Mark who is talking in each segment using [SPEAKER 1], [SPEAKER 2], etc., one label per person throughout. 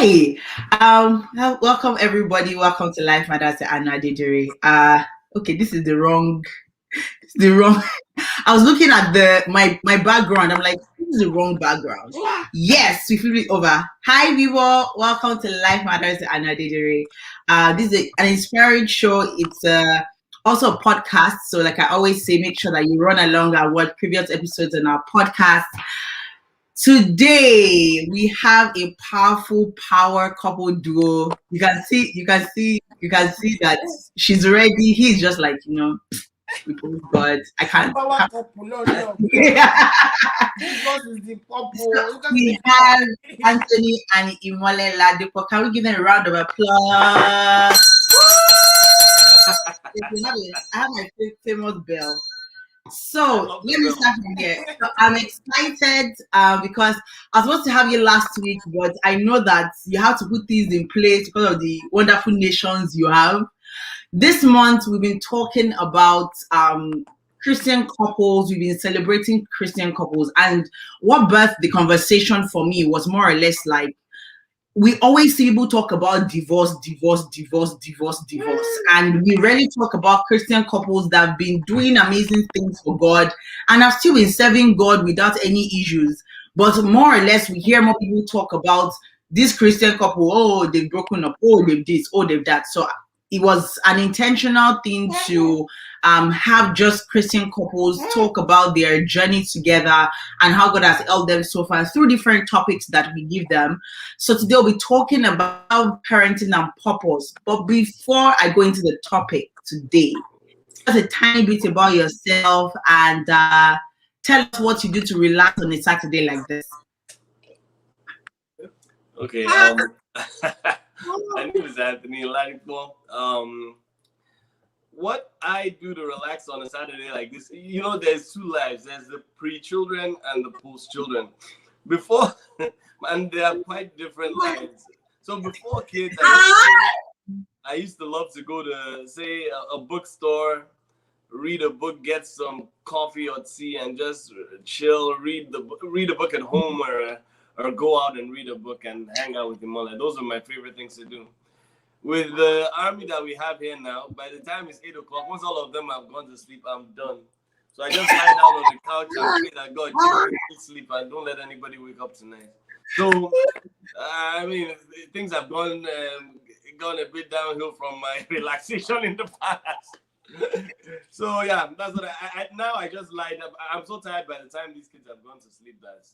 [SPEAKER 1] Hi. Welcome everybody. Welcome to Life Matters and Nadidiri. Okay, this is the wrong. I was looking at my background. I'm like, this is the wrong background. Yes, we flip it over. Hi, people. Welcome to Life Matters and Nadidiri. This is an inspiring show. It's also a podcast. So, like I always say, make sure that you run along and watch previous episodes in our podcast. Today we have a powerful power couple duo. You can see that she's ready. He's just like, God, I can't.
[SPEAKER 2] Power couple, no.
[SPEAKER 1] Yeah.
[SPEAKER 2] This boss is the couple.
[SPEAKER 1] So we have Anthony and Imole Ladipo. Can we give them a round of applause? I have my famous bell. So let me start from here. So I'm excited because I was supposed to have you last week, but I know that you have to put things in place because of the wonderful nations you have. This month we've been talking about Christian couples. We've been celebrating Christian couples, and what birthed the conversation for me was more or less like, we always see people talk about divorce, and we rarely talk about Christian couples that have been doing amazing things for God and have still been serving God without any issues. But more or less, we hear more people talk about this Christian couple. Oh, they've broken up. Oh, they've this. Oh, they've that. So it was an intentional thing to have just Christian couples talk about their journey together and how God has helped them so far through different topics that we give them. So today we'll be talking about parenting and purpose. But before I go into the topic today, just a tiny bit about yourself and tell us what you do to relax on a Saturday like this.
[SPEAKER 3] Okay. My name is Anthony Ladipo. What I do to relax on a Saturday like this, there's two lives. There's the pre-children and the post-children. Before, and they are quite different lives. So before kids, I used to love to go to, say, a bookstore, read a book, get some coffee or tea, and just chill, read a book at home, or go out and read a book and hang out with Imole. Those are my favorite things to do. With the army that we have here now, by the time it's 8 o'clock, once all of them have gone to sleep, I'm done. So I just lie down on the couch and pray that God give me sleep and don't let anybody wake up tonight. So, things have gone a bit downhill from my relaxation in the past. So yeah, that's what I just lie down. I'm so tired by the time these kids have gone to sleep that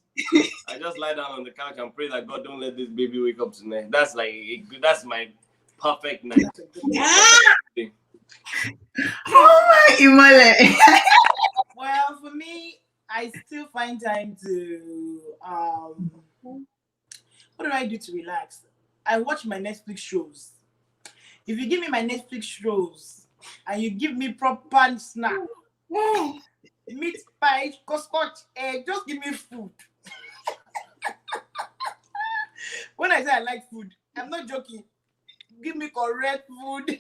[SPEAKER 3] I just lie down on the couch and pray that God don't let this baby wake up tonight. That's my perfect night.
[SPEAKER 1] Oh my Imole.
[SPEAKER 2] Well, for me, I still find time to what do I do to relax? I watch my Netflix shows. If you give me my Netflix shows and you give me proper snack, meat pie, scotch egg, just give me food. When I say I like food, I'm not joking. Give me correct food.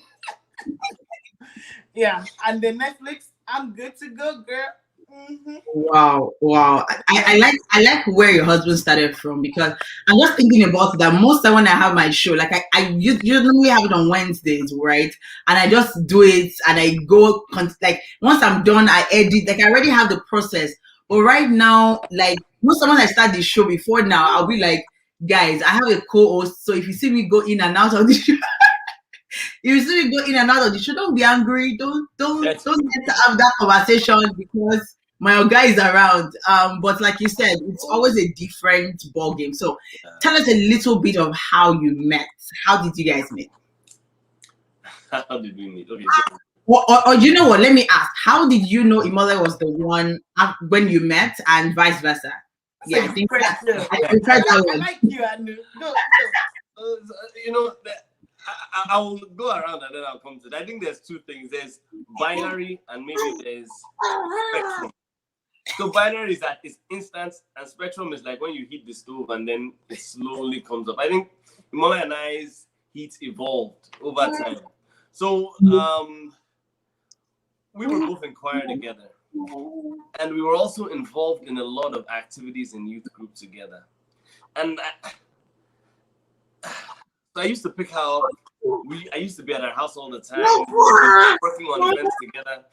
[SPEAKER 2] Yeah, and the Netflix, I'm good to go, girl. Mm-hmm.
[SPEAKER 1] Wow. I like where your husband started from, because I'm just thinking about that most time when I have my show, like I usually have it on Wednesdays, right? And I just do it and I go like once I'm done, I edit, like I already have the process. But right now, like most time when I start the show before now, I'll be like, guys, I have a co-host, so if you see me go in and out of the show, if you see me go in and out of the show, don't be angry. Don't get to have that conversation because my guy is around. But like you said, it's always a different ball game. So tell us a little bit of how you met. How did you guys meet?
[SPEAKER 3] How did we meet? Okay.
[SPEAKER 1] Or you know what? Let me ask. How did you know Imole was the one when you met, and vice versa? Yeah, I think that.
[SPEAKER 2] I like you, Anu. No.
[SPEAKER 3] I will go around and then I'll come to that. I think there's two things. There's binary and maybe there's spectrum. So binary is that it's instant, and spectrum is like when you heat the stove and then it slowly comes up. I think Imole and I's heat evolved over time. So we were both in choir together. And we were also involved in a lot of activities in youth group together. And So I used to pick her up. I used to be at her house all the time, working on events together.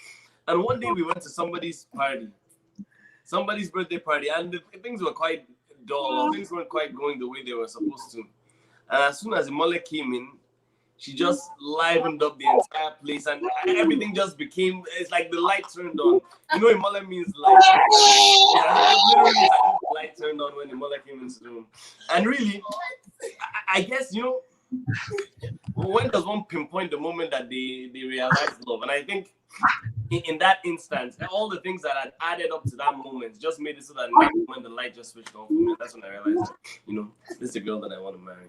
[SPEAKER 3] And one day we went to somebody's birthday party, and things were quite dull, or things weren't quite going the way they were supposed to. And as soon as Imole came in, she just livened up the entire place, and everything just became, it's like the light turned on. You know, Imole means light. Yeah, literally, it's like the light turned on when Imole came into the room. And really, I guess, you know, when does one pinpoint the moment that they realize love? And I think in that instance, all the things that had added up to that moment just made it so that in that moment the light just switched on for me. That's when I realized that, you know, this is the girl that I want to marry.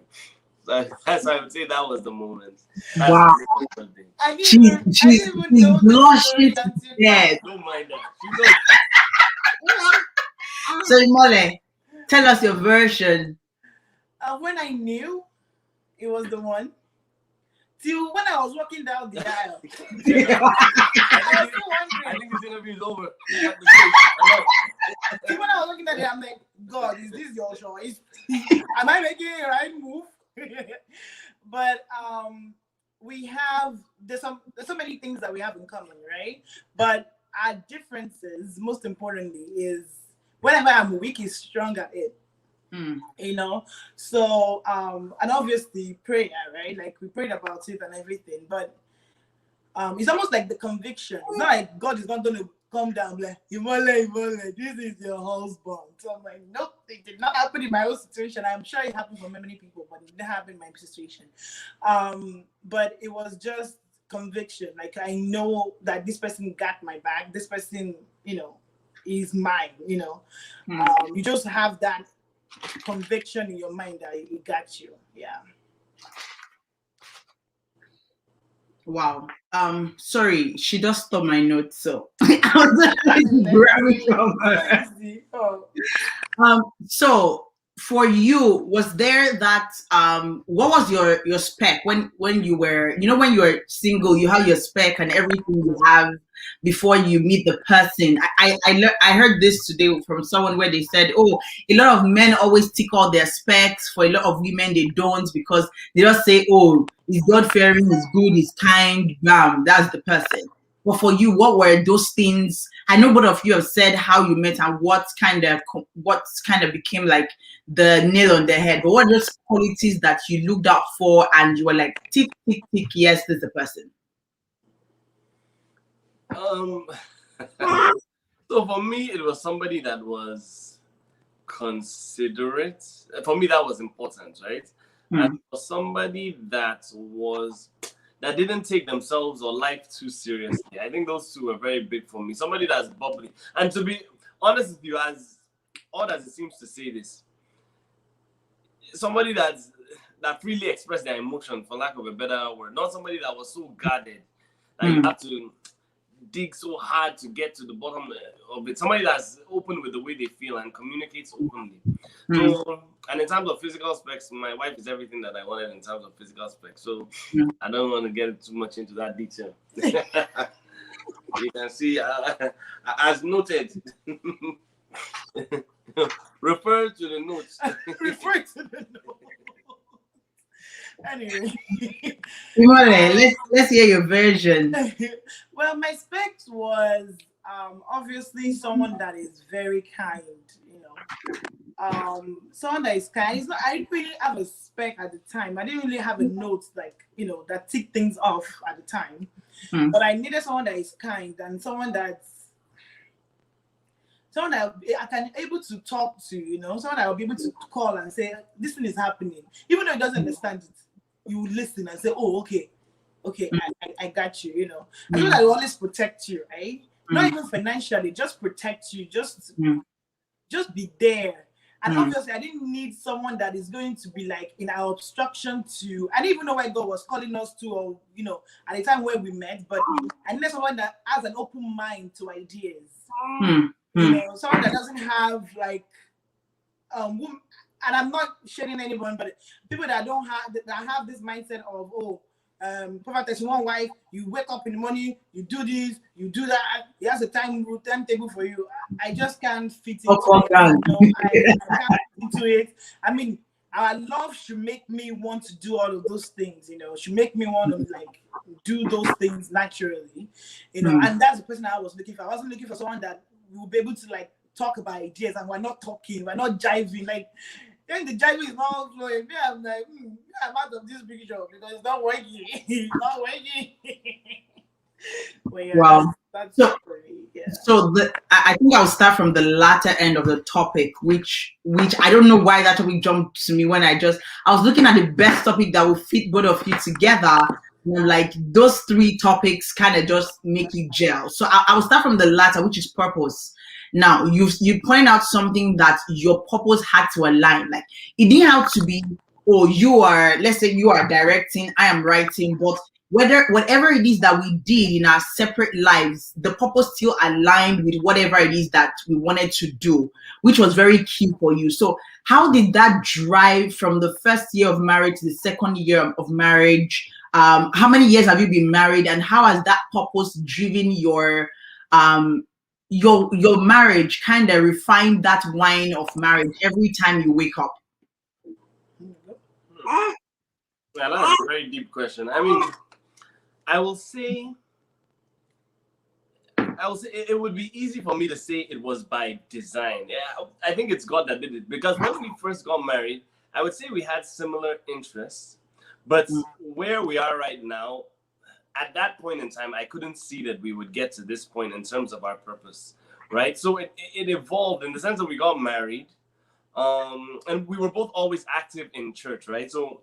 [SPEAKER 3] So that's why I would say that was the moment. That's
[SPEAKER 1] wow. She's blushing to death.
[SPEAKER 3] Don't mind that.
[SPEAKER 1] So Imole, tell us your version.
[SPEAKER 2] When I knew it was the one, till when I was walking down the aisle. I
[SPEAKER 3] think this interview is over.
[SPEAKER 2] Till when I was looking at it, I'm like, God, is this your choice? Am I making a right move? But there's so many things that we have in common, right? But our differences, most importantly, is whenever I'm weak, he's strong at it. You know, so and obviously prayer, right? Like we prayed about it and everything, but it's almost like the conviction. It's not like God is not going to come down like, Imole, this is your husband. So I'm like, nope, it did not happen in my own situation. I'm sure it happened for many people, but it didn't happen in my situation. But it was just conviction. Like I know that this person got my back. This person, you know, is mine. You know, you just have that conviction in your mind that it got you. Yeah.
[SPEAKER 1] Wow. Sorry, she just stole my notes, so I was trying to grab it from her. So for you, was there that what was your spec when you were, you know, when you were single, you have your spec and everything you have before you meet the person. I heard this today from someone where they said, oh, a lot of men always tick all their specs. For a lot of women they don't, because they just say, oh, he's God-fearing, he's good, he's kind, bam, that's the person. But for you, what were those things? I know both of you have said how you met and what kind of became like the nail on the head. But what are those qualities that you looked out for and you were like, tick, tick, tick, yes, this is the person?
[SPEAKER 3] So for me, it was somebody that was considerate. For me, that was important, right? And for somebody that didn't take themselves or life too seriously. I think those two are very big for me. Somebody that's bubbly. And to be honest with you, as odd as it seems to say this, somebody that freely expressed their emotion, for lack of a better word. Not somebody that was so guarded that you have to dig so hard to get to the bottom of it. Somebody that's open with the way they feel and communicates openly. So, and in terms of physical specs, my wife is everything that I wanted in terms of physical specs. So I don't want to get too much into that detail. You can see, as noted, refer to the notes.
[SPEAKER 2] Refer to the notes. Anyway,
[SPEAKER 1] let's hear your version.
[SPEAKER 2] Well, my specs was obviously someone that is very kind, you know. Someone that is kind. I didn't really have a spec at the time. I didn't really have a note like, you know, that tick things off at the time. But I needed someone that is kind and someone that I can able to talk to, you know, someone that I'll be able to call and say, this thing is happening. Even though he doesn't understand it, you listen and say, oh, okay, I got you, you know. I know that I always protect you, right? Not even financially, just protect you, just be there. And obviously, I didn't need someone that is going to be like in our obstruction to, I didn't even know where God was calling us to, or, you know, at the time where we met, but I needed someone that has an open mind to ideas. You know, someone that doesn't have like, and I'm not shading anyone, but people that don't have, that have this mindset of, oh, prophetess, you want wife, you wake up in the morning, you do this, you do that, he has a timetable for you. I just can't fit into it. You know, I can't fit into it. I mean, our love should make me want to do all of those things, you know, should make me want to like do those things naturally, you know. And that's the person I was looking for. I wasn't looking for someone that will be able to like talk about ideas and we're not talking, we're not jiving. Like then the jiving is not flowing. Me, I'm like, I'm out of this picture because it's not working. It's not working. Well, yeah,
[SPEAKER 1] Wow.
[SPEAKER 2] that's
[SPEAKER 1] So,
[SPEAKER 2] pretty, yeah.
[SPEAKER 1] so I think I'll start from the latter end of the topic, which I don't know why that topic jumped to me when I was looking at the best topic that will fit both of you together. And like those three topics kind of just make it gel. So I will start from the latter, which is purpose. Now you point out something that your purpose had to align. Like it didn't have to be, oh, let's say you are directing, I am writing, but whatever it is that we did in our separate lives, the purpose still aligned with whatever it is that we wanted to do, which was very key for you. So how did that drive from the first year of marriage to the second year of marriage? How many years have you been married, and how has that purpose driven your marriage, kind of refined that wine of marriage every time you wake up?
[SPEAKER 3] Yeah, that's a very deep question. I mean, I will say it would be easy for me to say it was by design. Yeah, I think it's God that did it, because when we first got married, I would say we had similar interests, but where we are right now, at that point in time, I couldn't see that we would get to this point in terms of our purpose, right? So it evolved in the sense that we got married, and we were both always active in church, right? So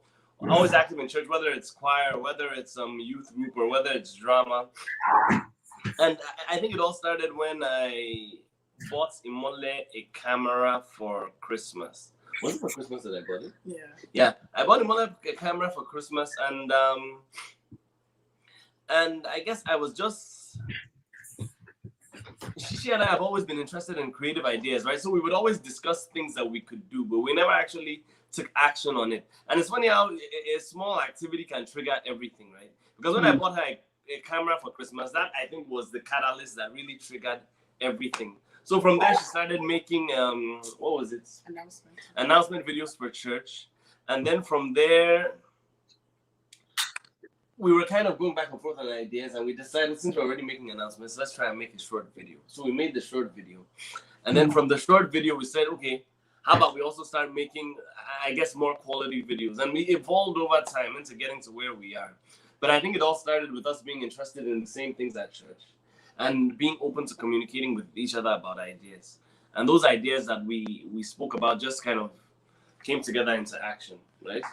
[SPEAKER 3] always active in church, whether it's choir, whether it's youth group, or whether it's drama. And I think it all started when I bought Imole a camera for Christmas. Was it for Christmas that I bought it?
[SPEAKER 2] Yeah.
[SPEAKER 3] Yeah, I bought Imole a camera for Christmas, and I guess I was just... She and I have always been interested in creative ideas, right? So we would always discuss things that we could do, but we never actually took action on it. And it's funny how a small activity can trigger everything, right? Because when I bought her a camera for Christmas, that I think was the catalyst that really triggered everything. So from there, she started making, what was it? Announcement videos for church. And then from there, we were kind of going back and forth on ideas, and we decided, since we're already making announcements, let's try and make a short video. So we made the short video. And then from the short video, we said, okay, how about we also start making, I guess, more quality videos? And we evolved over time into getting to where we are. But I think it all started with us being interested in the same things at church and being open to communicating with each other about ideas. And those ideas that we spoke about just kind of came together into action, right?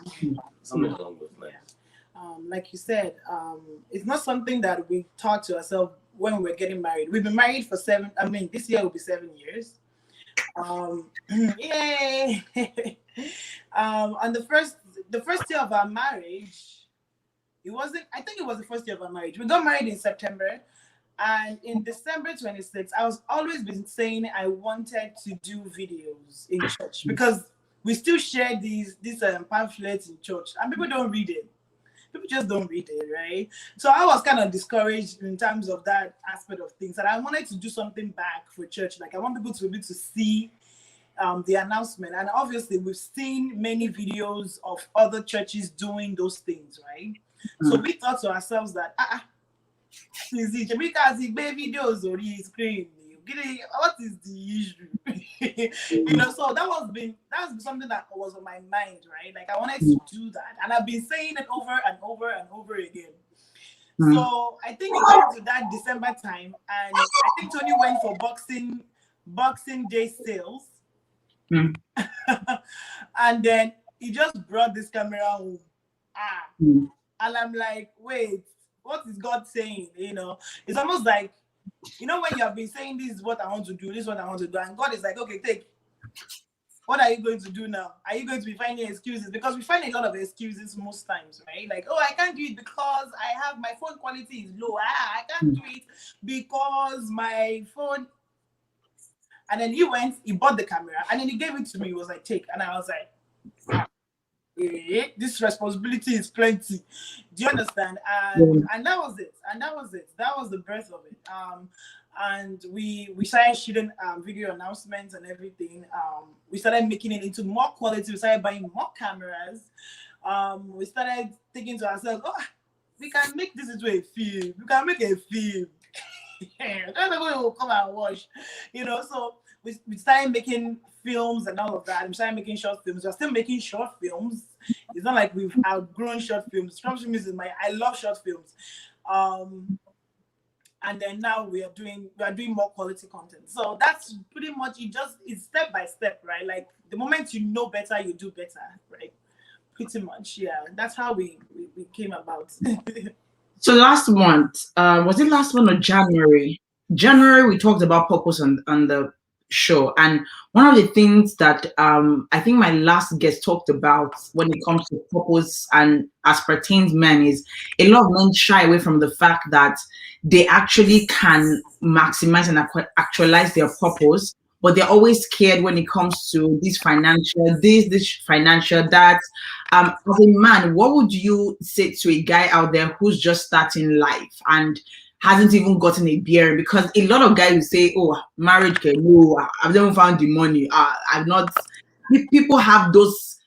[SPEAKER 3] Something along those lines.
[SPEAKER 2] Like you said, it's not something that we thought to ourselves when we were getting married. We've been married for this year will be 7 years. Yay! On the first year of our marriage, I think it was the first year of our marriage. We got married in September, and in December 26th, I was always been saying I wanted to do videos in church, because we still share these pamphlets in church, and people don't read it. People just don't read it, right? So I was kind of discouraged in terms of that aspect of things, and I wanted to do something back for church. Like I want people to be able to see the announcement, and obviously we've seen many videos of other churches doing those things, right? So we thought to ourselves that videos on his screen. What is the issue? You know, so that's something that was on my mind, right? Like I wanted to do that, and I've been saying it over and over and over again. So I think it came to that December time, and I think Tony went for Boxing Day sales, and then he just brought this camera home. And I'm like, wait, what is God saying? You know, it's almost like, you know, when you have been saying this is what I want to do, this is what I want to do, and God is like, okay, take. What are you going to do now? Are you going to be finding excuses? Because we find a lot of excuses most times, right? Like, oh, I can't do it because my phone quality is low. I can't do it because my phone. And then he bought the camera, and then he gave it to me. He was like, take. And I was like, this responsibility is plenty. Do you understand? And that was it. That was the birth of it. and we started shooting video announcements and everything. We started making it into more quality. We started buying more cameras. We started thinking to ourselves, oh, we can make this into a film. We can make a film. Everybody will come and watch, So we started making films and all of that. We started making short films. We're still making short films. It's not like we've outgrown short films. Short films I love short films. And then now we are doing more quality content. So that's pretty much it. It's step by step, right? Like the moment you know better, you do better, right? Pretty much, yeah. That's how we came about.
[SPEAKER 1] So last month, was it last month or January? January, we talked about purpose on the show, and one of the things that I think my last guest talked about when it comes to purpose and as pertains men is a lot of men shy away from the fact that they actually can maximize and actualize their purpose, but they're always scared when it comes to this financial, that. As a man, what would you say to a guy out there who's just starting life and hasn't even gotten a beer? Because a lot of guys will say, "Oh, marriage can no, I've never found the money. I've not." People have those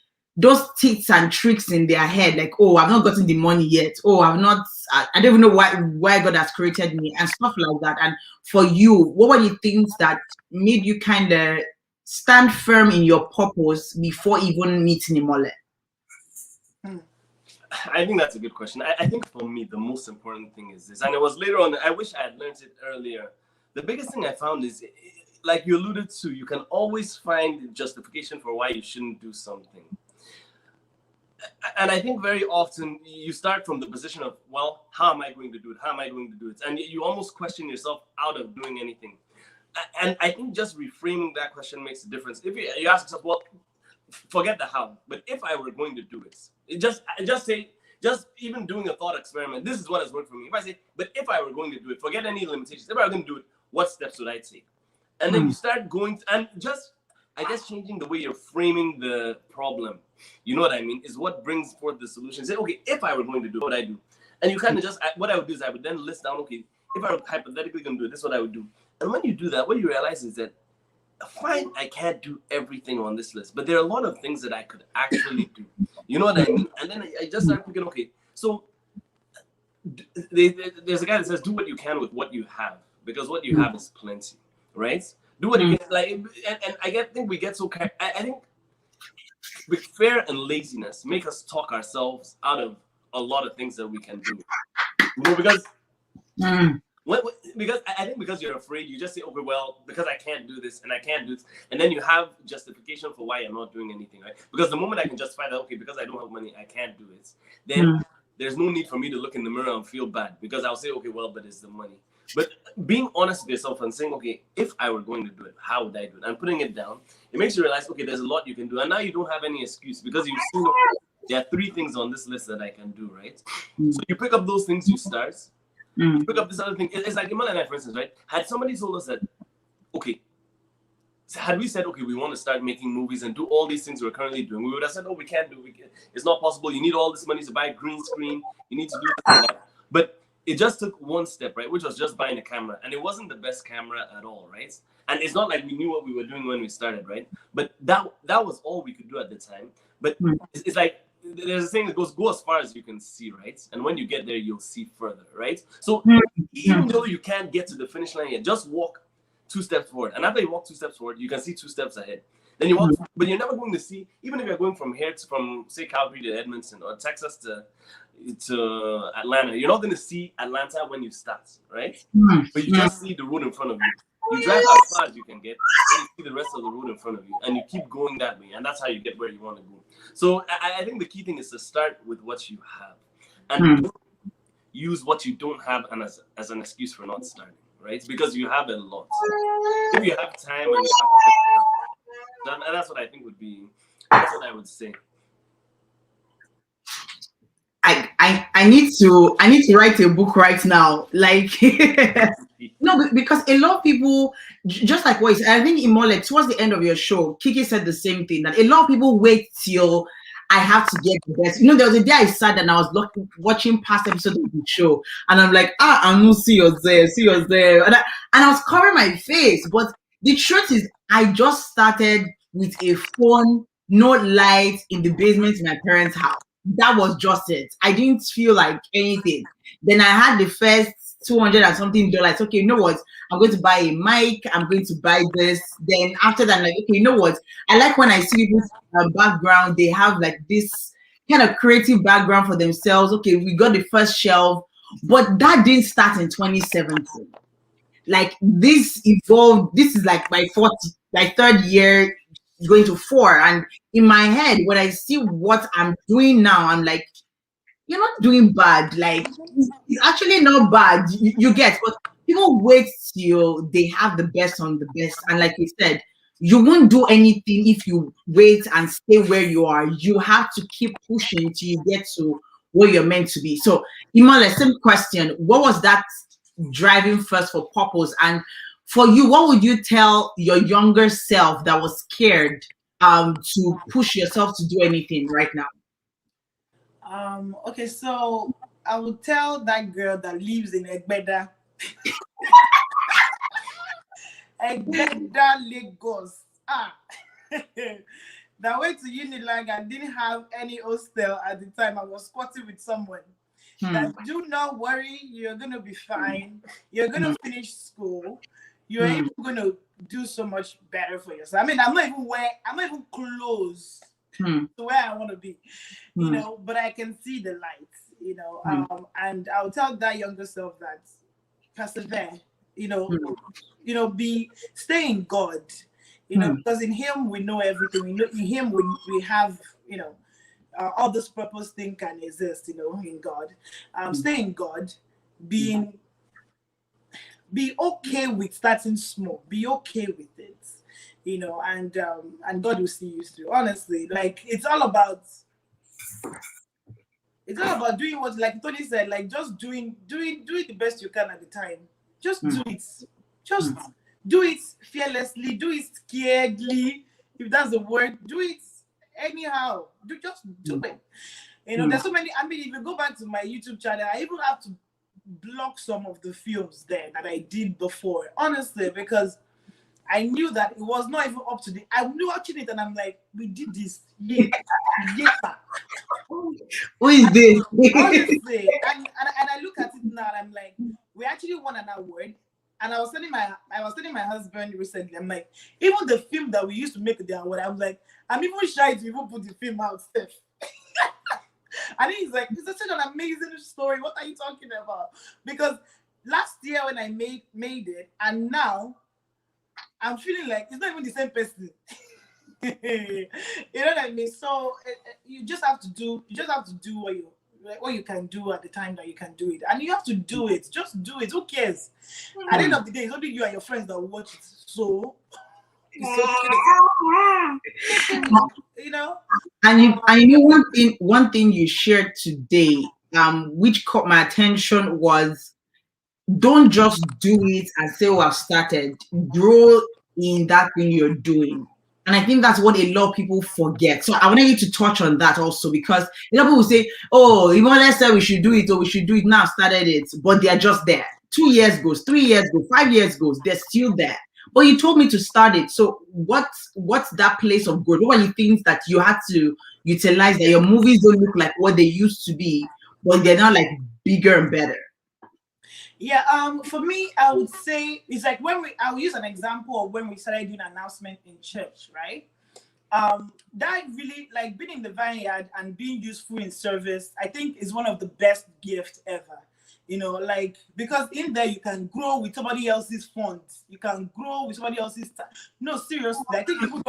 [SPEAKER 1] tips and tricks in their head, like, "Oh, I've not gotten the money yet. Oh, I've not. I don't even know why God has created me," and stuff like that. And for you, what were the things that made you kind of stand firm in your purpose before even meeting Imole?
[SPEAKER 3] I think that's a good question. I think for me, the most important thing is this, and it was later on, I wish I had learned it earlier. The biggest thing I found is, like you alluded to, you can always find justification for why you shouldn't do something. And I think very often you start from the position of, well, how am I going to do it? How am I going to do it? And you almost question yourself out of doing anything. And I think just reframing that question makes a difference. If you ask yourself, well, forget the how, but if I were going to do it, just say, just even doing a thought experiment, this is what has worked for me. If I say, but if I were going to do it, forget any limitations. If I were going to do it, what steps would I take? And then you start going, and just, I guess, changing the way you're framing the problem, you know what I mean, is what brings forth the solution. Say, okay, if I were going to do it, what would I do? And you kind of just, what I would do is I would then list down, okay, if I were hypothetically going to do it, this is what I would do. And when you do that, what you realize is that, fine, I can't do everything on this list, but there are a lot of things that I could actually do. You know what I mean? And then I just start thinking, okay, so there's a guy that says, do what you can with what you have, because what you have is plenty, right? Do what you can, like, and I think we get so, I think with fear and laziness make us talk ourselves out of a lot of things that we can do. You know, because because I think because you're afraid, you just say, okay, well, because I can't do this and I can't do this, and then you have justification for why you're not doing anything, right? Because the moment I can justify that, okay, because I don't have money, I can't do it, then there's no need for me to look in the mirror and feel bad, because I'll say, okay, well, but it's the money. But being honest with yourself and saying, okay, if I were going to do it, how would I do it? And putting it down, it makes you realize, okay, there's a lot you can do, and now you don't have any excuse, because you've seen, okay, there are 3 things on this list that I can do, right? So you pick up those things, you start. You pick up this other thing. It's like Imole and I, for instance, right? Had somebody told us that, okay, had we said, okay, we want to start making movies and do all these things we're currently doing, we would have said, oh, we can't do it. It's not possible. You need all this money to buy a green screen. You need to do this and that. But it just took one step, right? Which was just buying a camera. And it wasn't the best camera at all, right? And it's not like we knew what we were doing when we started, right? But that was all we could do at the time. But it's like, there's a saying that goes, go as far as you can see, right? And when you get there, you'll see further, right? So even though you can't get to the finish line yet, just walk 2 steps forward. And after you walk 2 steps forward, you can see 2 steps ahead. Then you walk, but you're never going to see, even if you're going from here to, from say Calgary to Edmonton or Texas to Atlanta, you're not going to see Atlanta when you start, right? But you just see the road in front of you. You drive as far as you can get, and you see the rest of the road in front of you, and you keep going that way, and that's how you get where you want to go. So I think the key thing is to start with what you have, and don't use what you don't have and as an excuse for not starting, right? Because you have a lot. If you have time and you have, and that's what I think would be, that's what I would say.
[SPEAKER 1] I need to write a book right now, like no, because a lot of people, just like what I think Imole, towards the end of your show, Kiki said the same thing, that a lot of people wait till I have to get the best. You know, there was a day I sat and I was watching past episodes of the show, and I'm like, I'm not see you there, and I was covering my face. But the truth is, I just started with a phone, no light, in the basement in my parents' house. That was just it. I didn't feel like anything. Then I had the first 200 and something dollars. Okay, you know what? I'm going to buy a mic. I'm going to buy this. Then after that, I'm like, okay, you know what? I like when I see people's background. They have like this kind of creative background for themselves. Okay, we got the first shelf, but that didn't start in 2017. Like this evolved. This is like my third year going to four. And in my head, when I see what I'm doing now, I'm like, you're not doing bad. Like it's actually not bad. You get, but people wait till they have the best on the best. And like you said, you won't do anything if you wait and stay where you are. You have to keep pushing till you get to where you're meant to be. So, Imole, same question. What was that driving first for purpose? And for you, what would you tell your younger self that was scared to push yourself to do anything right now?
[SPEAKER 2] Okay, so I would tell that girl that lives in Egbeda, Lagos. That went to Unilag and didn't have any hostel at the time. I was squatting with someone. That do not worry, you're gonna be fine. You're gonna finish school. You're even gonna do so much better for yourself. I mean, I'm not even close to where I want to be, you know, but I can see the light, you know. And I'll tell that younger self that persevere, you know, stay in God, you know, because in Him we know everything. We know in Him we have, you know, all this purpose thing can exist, you know, in God. Stay in God, be okay with starting small, be okay with it, you know, and God will see you through. Honestly, like it's all about doing what, like Tony said, like just doing the best you can at the time. Just do it. Just do it fearlessly, do it scaredly, if that's the word. Do it anyhow. Just do it. You know, there's so many. I mean, if you go back to my YouTube channel, I even have to block some of the films there that I did before, honestly, because I knew that it was not even up to the. I'm watching it and I'm like, we did this. Yeah.
[SPEAKER 1] Who is this?
[SPEAKER 2] Honestly, and I look at it now and I'm like, we actually won an award. And I was telling my husband recently, I'm like, even the film that we used to make the award, I'm like, I'm even shy to even put the film out, Steph. And he's like, it's such an amazing story. What are you talking about? Because last year when I made it, and now I'm feeling like it's not even the same person. You know what I mean? So you just have to do what you can do at the time that you can do it, and you have to do it. Just do it. Who cares? At the end of the day, it's only you and your friends that will watch it. So it's okay. You know.
[SPEAKER 1] And you know one thing you shared today, which caught my attention was don't just do it and say, "Oh, I've started." Grow in that thing you're doing. And I think that's what a lot of people forget. So I wanted you to touch on that also, because a lot of people say, "Oh, even let's say we should do it, or we should do it now, started it," but they're just there. 2 years goes, 3 years go, 5 years goes, they're still there. But you told me to start it. So what's that place of growth? What are the things that you had to utilize that your movies don't look like what they used to be, but they're now like bigger and better?
[SPEAKER 2] Yeah, for me, I would say it's like I'll use an example of when we started doing announcement in church, right? That really, like, being in the vineyard and being useful in service, I think is one of the best gifts ever. You know, like, because in there you can grow with somebody else's funds, you can grow with somebody else's no, seriously, I think people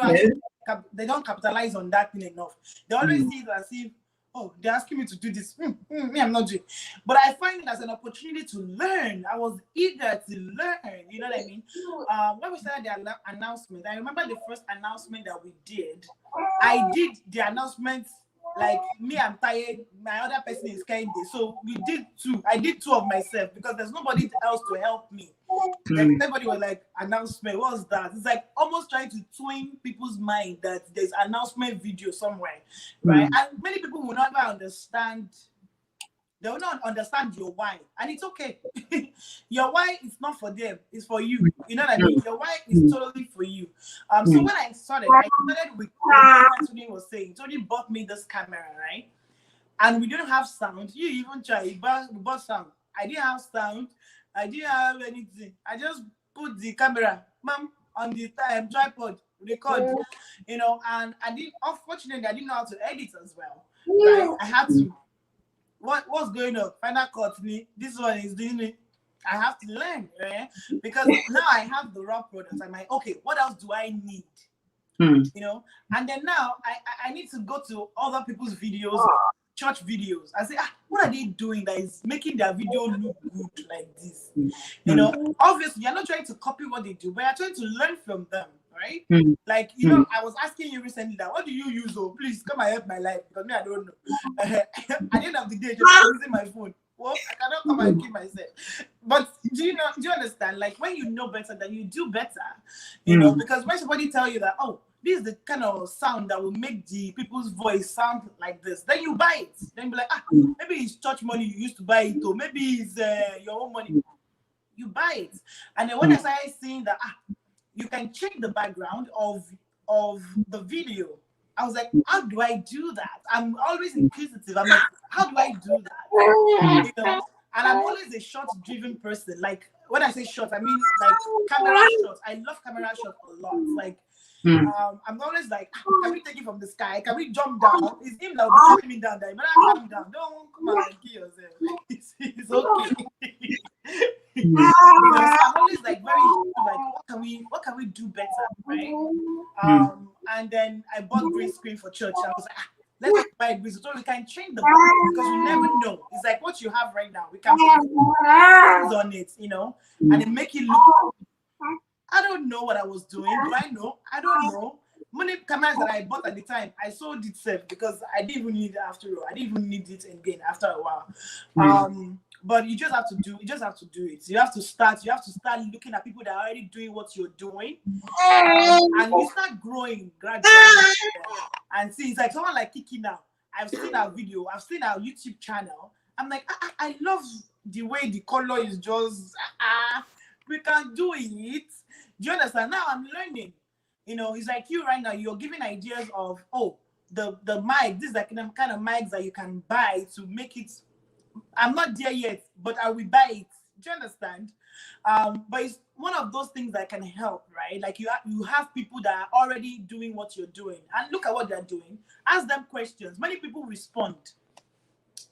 [SPEAKER 2] they don't capitalize on that thing enough. They always see it as if, oh, they're asking me to do this. Me, I'm not doing. But I find it as an opportunity to learn. I was eager to learn. You know what I mean? When we started the announcement, I remember the first announcement that we did. I did the announcement like me, I'm tired. My other person is kind of. So we did two. I did two of myself because there's nobody else to help me. Like everybody was like, announcement, what's that? It's like almost trying to twin people's mind that there's announcement video somewhere, right? And many people will never understand. They will not understand your why, and it's okay. Your why is not for them; it's for you. You know what I mean? Your why is totally for you. So when I started with what Anthony was saying. Tony bought me this camera, right? And we didn't have sound. You even try. We bought sound. I didn't have sound. I didn't have anything. I just put the camera, mom, on the tripod, record, you know. And I didn't. Unfortunately, I didn't know how to edit as well. Right? I had to. What's going on? Final cut me. This one is doing it. I have to learn, right? Because now I have the raw products. I'm like, okay, what else do I need? You know, and then now I need to go to other people's videos, church videos. I say, what are they doing that is making their video look good like this? You know, obviously you're not trying to copy what they do, but you're trying to learn from them, right? Like, you know, I was asking you recently that what do you use? Oh, please come and help my life because me, I don't know. At the end of the day, just using my phone. Well, I cannot come and keep myself. But do you understand? Like when you know better, then you do better. You know, because when somebody tell you that, oh, this is the kind of sound that will make the people's voice sound like this, then you buy it. Then you be like, maybe it's church money you used to buy it, or maybe it's your own money. You buy it. And then when I started seeing that you can change the background of the video, I was like, how do I do that? I'm always inquisitive. I'm like, how do I do that? You know, and I'm always a shot-driven person. Like when I say shot, I mean like camera shots. I love camera shots a lot. Like I'm always like, can we take it from the sky? Can we jump down? It's him that will be taking me down there. But I come down. Don't come on and kill yourself. It's okay. You know, so I'm always like very like, what can we do better, right? And then I bought green screen for church. I was like, let's buy a green screen so we can change the background because we never know. It's like what you have right now. We can put things on it, you know, and it make it look. I don't know what I was doing. Do I know? I don't know. Many cameras that I bought at the time, I sold it safe because I didn't even need it after all. I didn't even need it again after a while. But you just have to do it. You have to start looking at people that are already doing what you're doing. And you start growing gradually. And see, it's like someone like Kiki now. I've seen our video, I've seen our YouTube channel. I'm like, I love the way the color is just we can do it. Do you understand? Now I'm learning. You know, it's like you right now, you're giving ideas of, the mic, this is like the kind of mics that you can buy to make it. I'm not there yet, but I will buy it. Do you understand? But it's one of those things that can help, right? Like you have people that are already doing what you're doing and look at what they're doing. Ask them questions. Many people respond,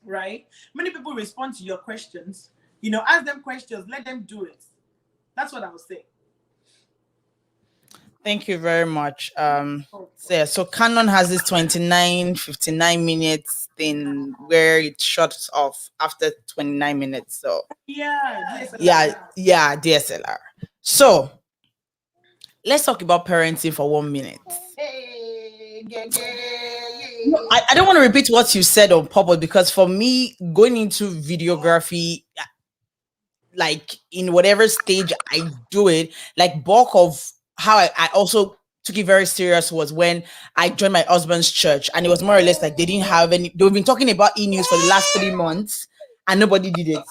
[SPEAKER 2] right? Many people respond to your questions. You know, ask them questions, let them do it. That's what I was saying.
[SPEAKER 1] Thank you very much. So Canon has this 59 minutes thing where it shuts off after 29 minutes. So
[SPEAKER 2] yeah,
[SPEAKER 1] DSLR. So let's talk about parenting for 1 minute. I don't want to repeat what you said on purpose because for me, going into videography, like in whatever stage I do it, like bulk of how I also took it very serious was when I joined my husband's church, and it was more or less like they didn't have any. They've been talking about e-news for the last 3 months, and nobody did it.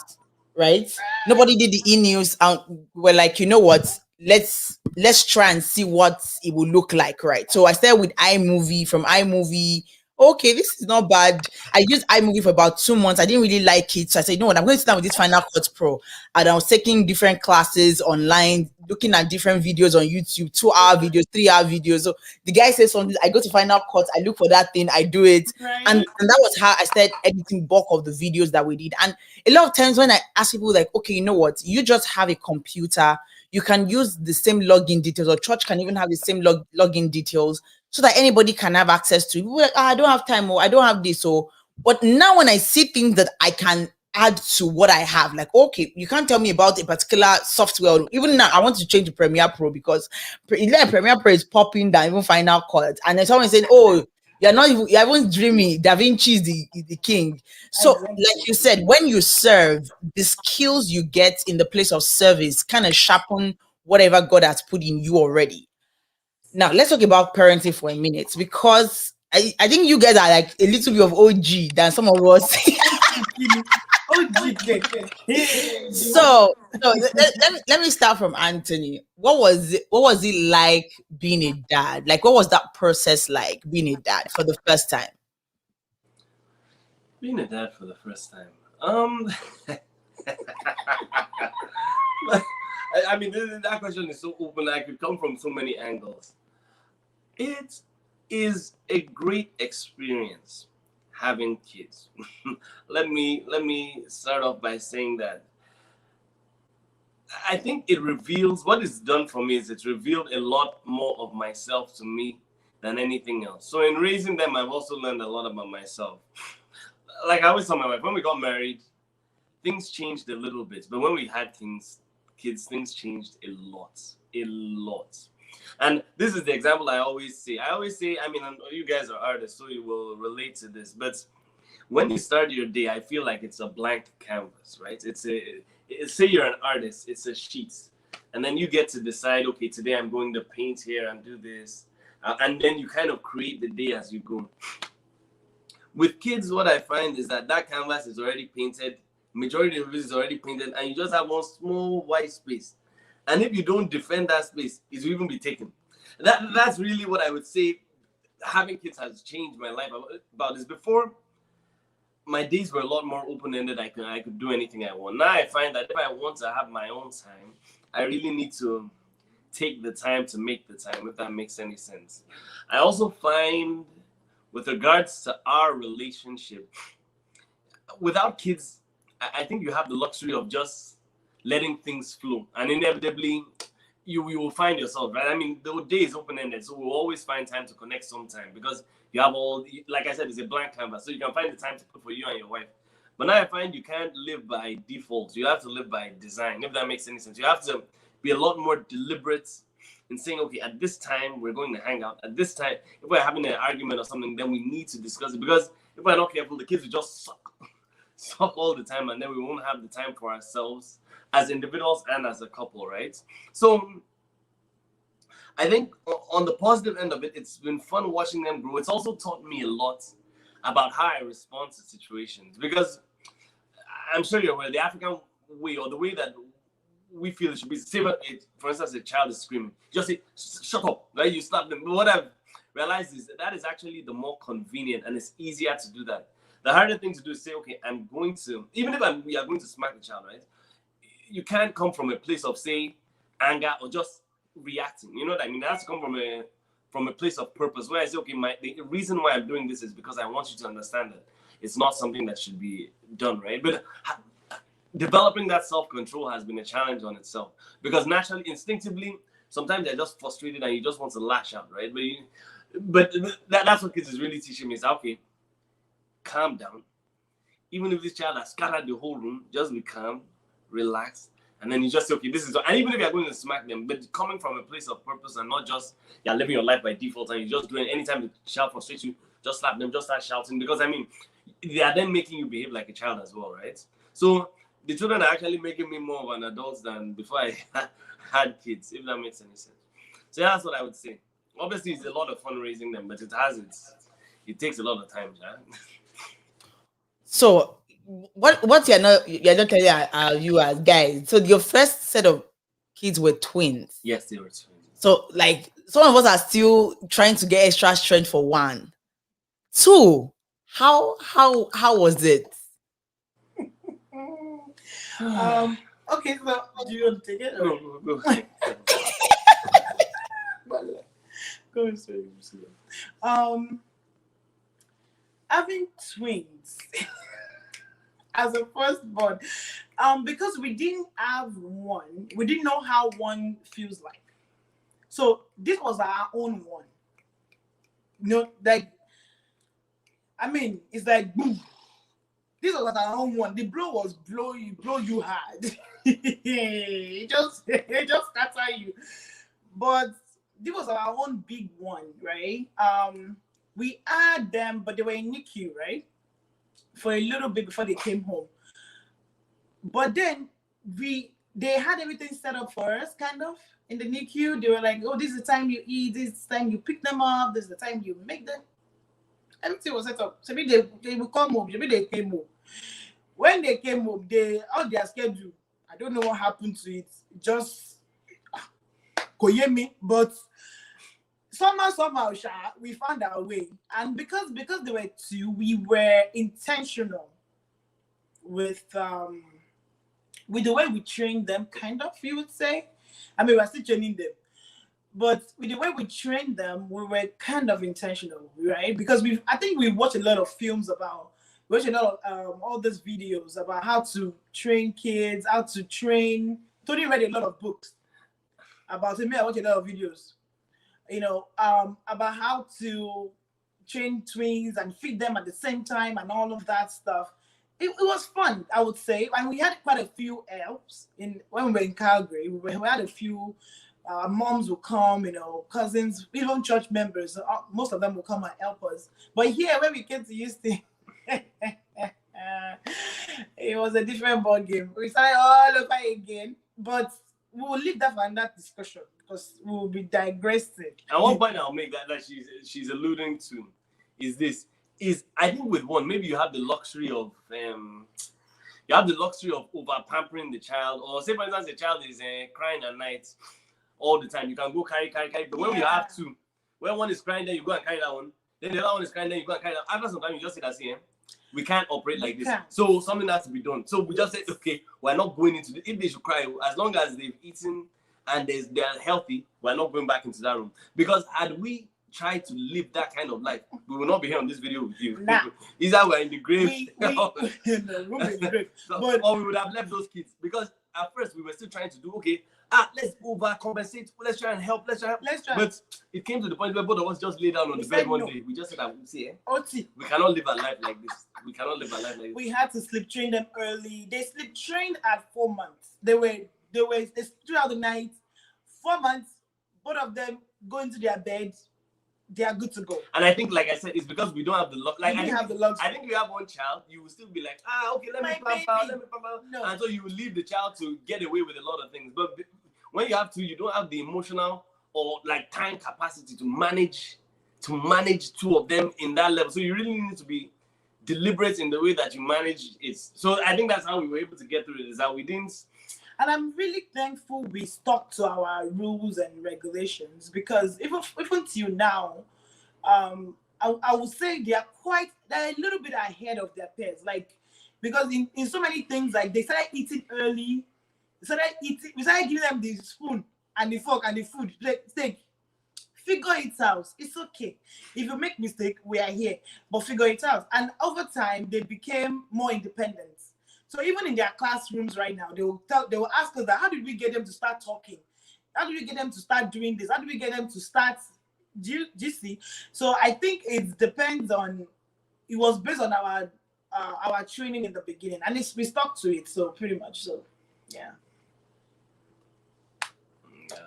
[SPEAKER 1] Right? Nobody did the e-news, and we're like, you know what? Let's try and see what it will look like, right? So I started with iMovie. From iMovie, okay, this is not bad. I used iMovie for about 2 months. I didn't really like it. So I said, you know what, I'm going to start with this Final Cut Pro. And I was taking different classes online, looking at different videos on YouTube, 2-hour videos, 3-hour videos. So the guy says something, I go to Final Cut, I look for that thing, I do it.
[SPEAKER 2] Right.
[SPEAKER 1] And that was how I started editing bulk of the videos that we did. And a lot of times when I ask people like, okay, you know what, you just have a computer, you can use the same login details, or church can even have the same login details, so that anybody can have access to it. People are like, I don't have time, or I don't have this. But now when I see things that I can add to what I have, like, okay, you can't tell me about a particular software. Even now, I want to change to Premiere Pro because Premiere Pro is popping down, even Final Cut. And then someone saying, oh, You're not even, you're even dreaming. Da Vinci is the king. So,
[SPEAKER 2] Exactly.
[SPEAKER 1] like you said, when you serve, the skills you get in the place of service kind of sharpen whatever God has put in you already. Now, let's talk about parenting for a minute because I think you guys are like a little bit of OG than some of us.
[SPEAKER 2] Oh, GK. Hey, the one.
[SPEAKER 1] So let me start from Anthony. What was it like being a dad? Like, what was that process like being a dad for the first time?
[SPEAKER 3] Being a dad for the first time. I mean, that question is so open. I could come from so many angles. It is a great experience having kids. let me start off by saying that I think it reveals what it's done for me is it's revealed a lot more of myself to me than anything else. So in raising them, I've also learned a lot about myself. Like I always tell my wife, when we got married, things changed a little bit, but when we had kids, things changed a lot, a lot. And this is the example I always say. I mean, you guys are artists, so you will relate to this. But when you start your day, I feel like it's a blank canvas, right? Say you're an artist, it's a sheet, and then you get to decide, okay, today I'm going to paint here and do this, and then you kind of create the day as you go. With kids, what I find is that canvas is already painted, majority of it is already painted, and you just have one small white space. And if you don't defend that space, it will even be taken. That's really what I would say. Having kids has changed my life about this. Before, my days were a lot more open-ended. I could do anything I want. Now I find that if I want to have my own time, I really need to take the time to make the time, if that makes any sense. I also find, with regards to our relationship, without kids, I think you have the luxury of just letting things flow, and inevitably you will find yourself, right? I mean, the day is open-ended, so we'll always find time to connect sometime because you have like I said, it's a blank canvas, so you can find the time to put for you and your wife. But now I find you can't live by default. You have to live by design, if that makes any sense. You have to be a lot more deliberate in saying, okay, at this time we're going to hang out. At this time, if we're having an argument or something, then we need to discuss it, because if we're not careful, the kids will just suck all the time, and then we won't have the time for ourselves as individuals and as a couple, right? So I think on the positive end of it, it's been fun watching them grow. It's also taught me a lot about how I respond to situations, because I'm sure you're aware, the African way, or the way that we feel it should be, say, for instance, a child is screaming, just say, shut up, right? You slap them. But what I've realized is that is actually the more convenient, and it's easier to do that. The harder thing to do is say, okay, I'm going to, even if we are going to smack the child, right? You can't come from a place of, say, anger or just reacting. You know what I mean? It has to come from a place of purpose, where I say, okay, the reason why I'm doing this is because I want you to understand that it's not something that should be done, right? But developing that self-control has been a challenge on itself, because naturally, instinctively, sometimes they're just frustrated and you just want to lash out, right? But that's what kids is really teaching me is, okay, calm down. Even if this child has scattered the whole room, just be calm, relax, and then you just say, okay, this is, and even if you're going to smack them, but coming from a place of purpose and not just you're living your life by default and you're just doing, anytime the child frustrates you, just slap them, just start shouting, because I mean, they are then making you behave like a child as well, right? So the children are actually making me more of an adult than before I had kids, if that makes any sense. So yeah, that's what I would say. Obviously, it's a lot of fun raising them, but it takes a lot of time, yeah?
[SPEAKER 1] So what you're not telling you as guys. So your first set of kids were twins.
[SPEAKER 3] Yes, they were twins.
[SPEAKER 1] So like some of us are still trying to get extra strength for one. Two, how was it?
[SPEAKER 2] Okay, so do you want to take it?
[SPEAKER 3] Go.
[SPEAKER 2] Go straight. Having twins as a firstborn, because we didn't have one, we didn't know how one feels like. So this was our own one. You know, like, I mean, it's like boom. This was our own one. The blow was blow you hard. it just scatter you. But this was our own big one, right? We had them, but they were in NICU, right? For a little bit before they came home. But then they had everything set up for us, kind of, in the NICU. They were like, oh, this is the time you eat, this is the time you pick them up, this is the time you make them. Everything was set up. So maybe they will come home, maybe they came home. When they came home, all their schedule, I don't know what happened to it. Just koyemi, but somehow, we found our way. And because they were two, we were intentional with the way we trained them, kind of, you would say. I mean, we're still training them. But with the way we trained them, we were kind of intentional, right? Because I think we watched a lot of films we watched a lot of all these videos about how to train kids, how to train. Tony read a lot of books about it. Me, I watched a lot of videos, about how to train twins and feed them at the same time and all of that stuff. It was fun, I would say. And we had quite a few helps when we were in Calgary. We had a few moms would come, cousins, even church members. Most of them will come and help us. But here, when we came to Houston, it was a different ball game. We started all over again, but we will leave that for another discussion because we will be digressing.
[SPEAKER 3] And one point I'll make that she's alluding to is I think with one, maybe you have the luxury of over pampering the child, or say for instance the child is crying at night all the time. You can go carry. But when you have two, when one is crying, then you go and carry that one. Then the other one is crying, then you go and carry that. After some time, you just say that, we can't operate like this. So something has to be done. So we just said, okay, we're not going into if they should cry, as long as they've eaten and they're healthy, we're not going back into that room. Because had we tried to live that kind of life, we will not be here on this video with you.
[SPEAKER 2] Nah.
[SPEAKER 3] Either we're in the grave,
[SPEAKER 2] in the grave.
[SPEAKER 3] Or we would have left those kids. Because at first we were still trying to do, let's overcompensate, let's try and help. But it came to the point where both of us just lay down on the bed one day. We just said, we cannot live a life like this.
[SPEAKER 2] We had to sleep train them early. They sleep trained at 4 months. They throughout the night. 4 months, both of them go into their beds. They are good to go.
[SPEAKER 3] And I think, like I said, it's because we don't have the luck. I think you have one child, you will still be like, okay, let me pamper. No. And so you will leave the child to get away with a lot of things. But when you have two, you don't have the emotional or like time capacity to manage two of them in that level. So you really need to be deliberate in the way that you manage it. So I think that's how we were able to get through it, is that we didn't.
[SPEAKER 2] And I'm really thankful we stuck to our rules and regulations, because even till now, I would say they're a little bit ahead of their peers. Like, because in so many things, like they started eating early, we started giving them the spoon and the fork and the food. Like, figure it out. It's okay. If you make mistake, we are here, but figure it out. And over time, they became more independent. So even in their classrooms right now, they will ask us that, how did we get them to start talking? How did we get them to start doing this? How did we get them to start? Do you see? So I think it was based on our training in the beginning, and we stuck to it. So pretty much, so yeah.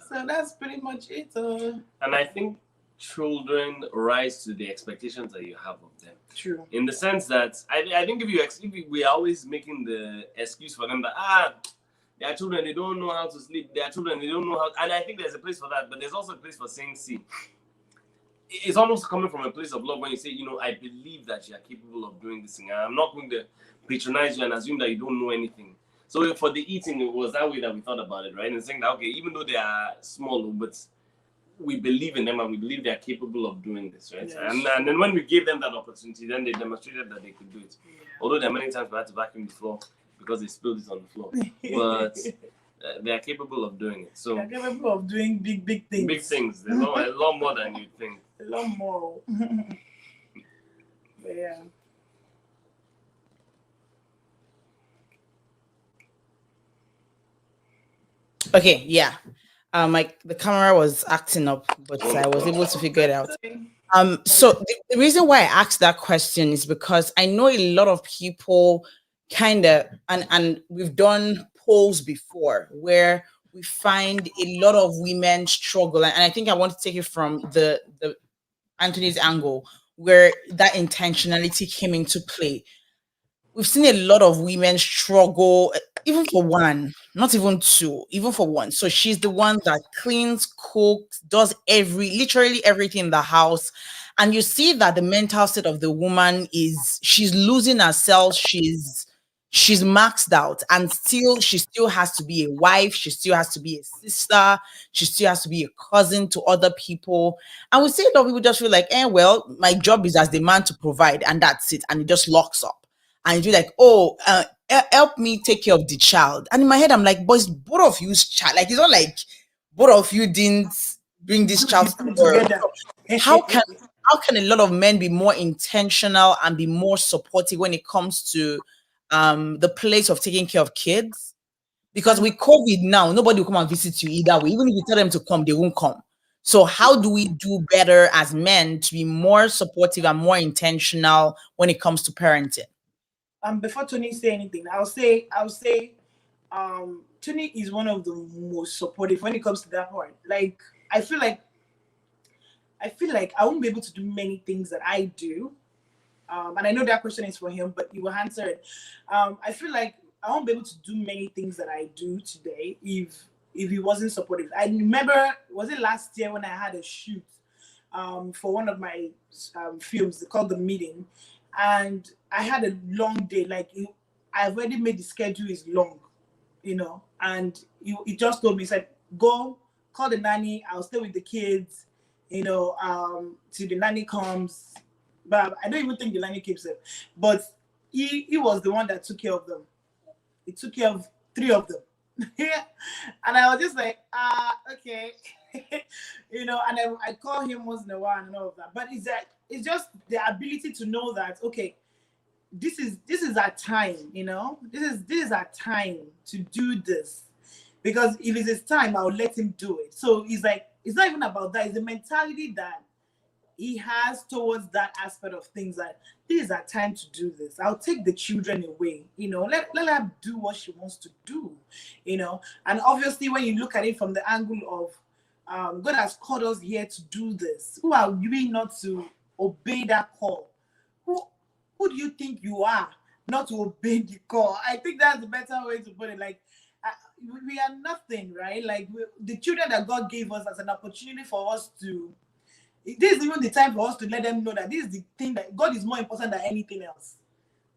[SPEAKER 2] So that's pretty much it.
[SPEAKER 3] And I think children rise to the expectations that you have of them.
[SPEAKER 2] True. In
[SPEAKER 3] the sense that I think if we are always making the excuse for them that they are children, they don't know how to sleep. They are children, they don't know how. And I think there's a place for that, but there's also a place for saying, see, it's almost coming from a place of love when you say, I believe that you are capable of doing this thing. I'm not going to patronize you and assume that you don't know anything. So for the eating, it was that way that we thought about it, right? And saying that, okay, even though they are small, but we believe in them and we believe they're capable of doing this, right? Yes. And then when we gave them that opportunity, then they demonstrated that they could do it. Yeah. Although there are many times we had to vacuum the floor because they spilled it on the floor. But they are capable of doing it. So
[SPEAKER 2] they're capable of doing big things.
[SPEAKER 3] Big things. There's a lot more than you think.
[SPEAKER 2] A lot more. Yeah.
[SPEAKER 1] Okay, yeah. The camera was acting up, but I was able to figure it out. So the reason why I asked that question is because I know a lot of people kind of, and we've done polls before where we find a lot of women struggle, and I think I want to take it from the Anthony's angle, where that intentionality came into play. We've seen a lot of women struggle, even for one, not even two, even for one. So she's the one that cleans, cooks, does literally everything in the house. And you see that the mental state of the woman is she's losing herself. She's maxed out, and she still has to be a wife. She still has to be a sister. She still has to be a cousin to other people. And we see that people just feel like, well, my job is as the man to provide, and that's it. And it just locks up and you're like, oh, help me take care of the child. And in my head, I'm like, boys, both of you's child. Like, it's not like both of you didn't bring this child to the world.
[SPEAKER 2] Together.
[SPEAKER 1] How can a lot of men be more intentional and be more supportive when it comes to the place of taking care of kids? Because with COVID now, nobody will come and visit you either way. Even if you tell them to come, they won't come. So how do we do better as men to be more supportive and more intentional when it comes to parenting?
[SPEAKER 2] Before Tony say anything, I'll say Tony is one of the most supportive when it comes to that part. Like I feel like I won't be able to do many things that I do. And I know that question is for him, but he will answer it. I feel like I won't be able to do many things that I do today if he wasn't supportive. I remember, was it last year when I had a shoot for one of my films called The Meeting, and I had a long day. Like I've already made the schedule is long, and he just told me, he said, go call the nanny, I'll stay with the kids, till the nanny comes. But I don't even think the nanny keeps it. But he was the one that took care of them. He took care of 3 of them. And I was just like, okay. And I call him once in a while and all of that. But it's just the ability to know that, okay, this is our time, this is our time to do this. Because if it's his time, I'll let him do it. So he's like, it's not even about that. It's the mentality that he has towards that aspect of things, that this is our time to do this. I'll take the children away, let her do what she wants to do, And obviously, when you look at it from the angle of God has called us here to do this, who are we not to obey that call? Who do you think you are not to obey the call? I think that's the better way to put it. Like, we are nothing, right? Like the children that God gave us as an opportunity for us to. This is even the time for us to let them know that this is the thing, that God is more important than anything else.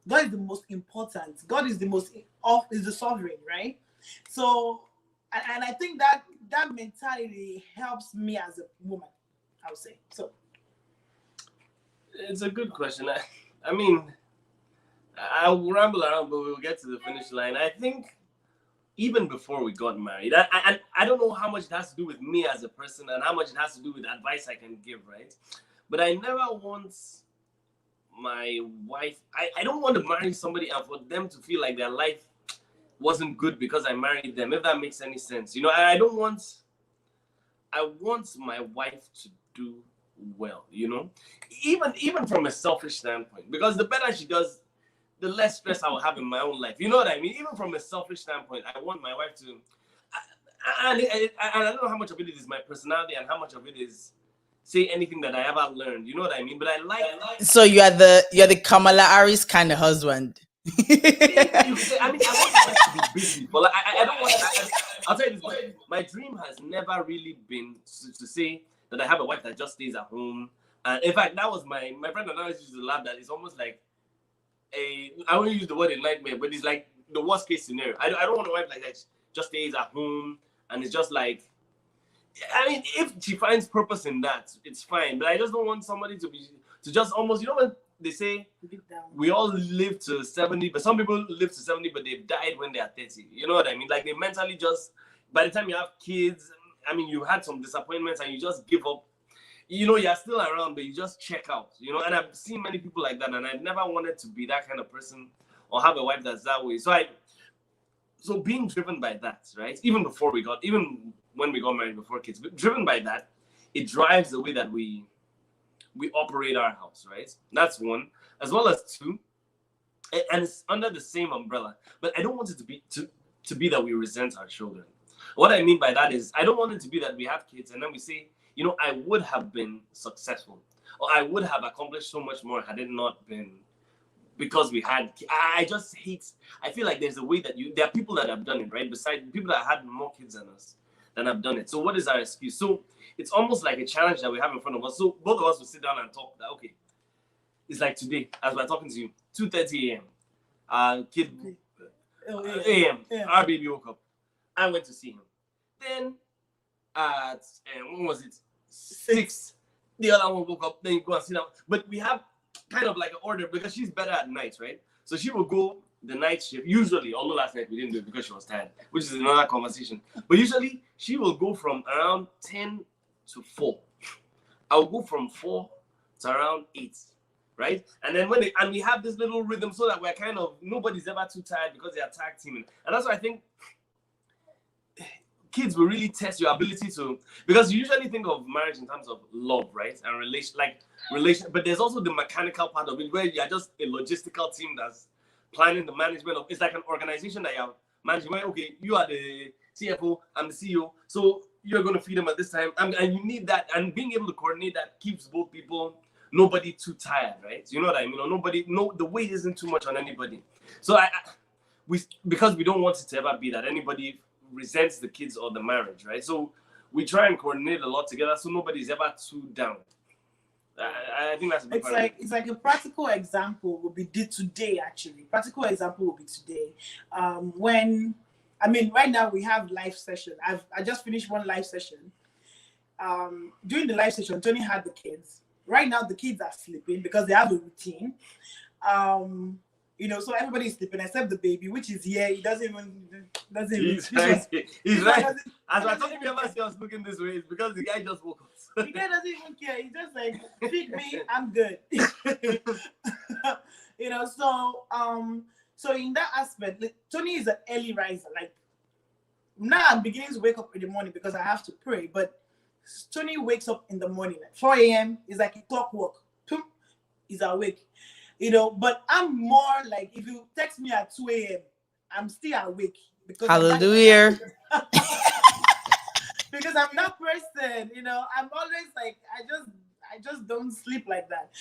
[SPEAKER 2] God is the most important. God is is the sovereign, right? So, and I think that mentality helps me as a woman, I would say. So,
[SPEAKER 3] it's a good question. I mean, I'll ramble around, but we'll get to the finish line. I think even before we got married, I don't know how much it has to do with me as a person and how much it has to do with advice I can give, right? But I never want my wife, I don't want to marry somebody and for them to feel like their life wasn't good because I married them, if that makes any sense. I want my wife to do well, even from a selfish standpoint, because the better she does, the less stress I will have in my own life. You know what I mean? Even from a selfish standpoint, I want my wife to, and I don't know how much of it is my personality and how much of it is say anything that I ever learned. You know what I mean? But I like.
[SPEAKER 1] So you're the Kamala Harris kind of husband.
[SPEAKER 3] You could say, I want my wife to be busy, but like, I don't want. I'll tell you this: my dream has never really been to say that I have a wife that just stays at home. And in fact, that was my friend and I used to laugh that it's almost like I won't use the word a nightmare, but it's like the worst case scenario. I don't want a wife like that. She just stays at home and it's just like, I mean, if she finds purpose in that, it's fine. But I just don't want somebody to just almost, when they say we all live to 70, but some people live to 70, but they've died when they are 30. You know what I mean? Like they mentally just, by the time you have kids, I mean, you had some disappointments and you just give up. You're still around, but you just check out, and I've seen many people like that, and I've never wanted to be that kind of person or have a wife that's that way. So being driven by that, right? Even when we got married before kids, but driven by that, it drives the way that we operate our house, right? That's one, as well as two, and it's under the same umbrella. But I don't want it to be that we resent our children. What I mean by that is I don't want it to be that we have kids and then we say, I would have been successful. or I would have accomplished so much more had it not been because we had. I just hate. I feel like there's a way that there are people that have done it, right? Besides people that had more kids than us that have done it. So what is our excuse? So it's almost like a challenge that we have in front of us. So both of us will sit down and talk. That okay, it's like today as we're talking to you, 2:30 a.m. Kid a.m. Our baby woke up. I went to see him. Then at when was it? 6. The other one woke up. Then you go and sit down. But we have kind of like an order because she's better at night, right? So she will go the night shift usually. Although last night we didn't do it because she was tired, which is another conversation. But usually she will go from around 10 to 4. I'll go from 4 to around 8. Right, and then and we have this little rhythm so that we're kind of nobody's ever too tired because they are tag teaming, and that's why I think kids will really test your ability to, because you usually think of marriage in terms of love, right, and relation, but there's also the mechanical part of it where you're just a logistical team that's planning the management of. It's like an organization that you're managing. Where okay, you are the CFO, I'm the CEO, so you're going to feed them at this time, and you need that, and being able to coordinate that keeps both people. Nobody too tired, right? You know what I mean? Or the weight isn't too much on anybody. So because we don't want it to ever be that anybody resents the kids or the marriage, right? So we try and coordinate a lot together so nobody's ever too down. I think that's a big part.
[SPEAKER 2] It's like a practical example would be today, actually. Practical example would be today. Right now we have live session. I just finished one live session. During the live session, Tony had the kids. Right now, the kids are sleeping because they have a routine. So everybody's sleeping except the baby, which is here. He doesn't even.
[SPEAKER 3] He's right. As we're talking about I was looking this way, it's because the guy just woke up.
[SPEAKER 2] The guy doesn't even care. He's just like, feed me, I'm good. So in that aspect, like, Tony is an early riser. Like now, I'm beginning to wake up in the morning because I have to pray, but. Tony wakes up in the morning at 4 a.m. It's like a clockwork. He's awake. But I'm more like if you text me at 2 a.m., I'm still awake. Because
[SPEAKER 1] hallelujah.
[SPEAKER 2] Because I'm that person, I'm always like I just don't sleep like that.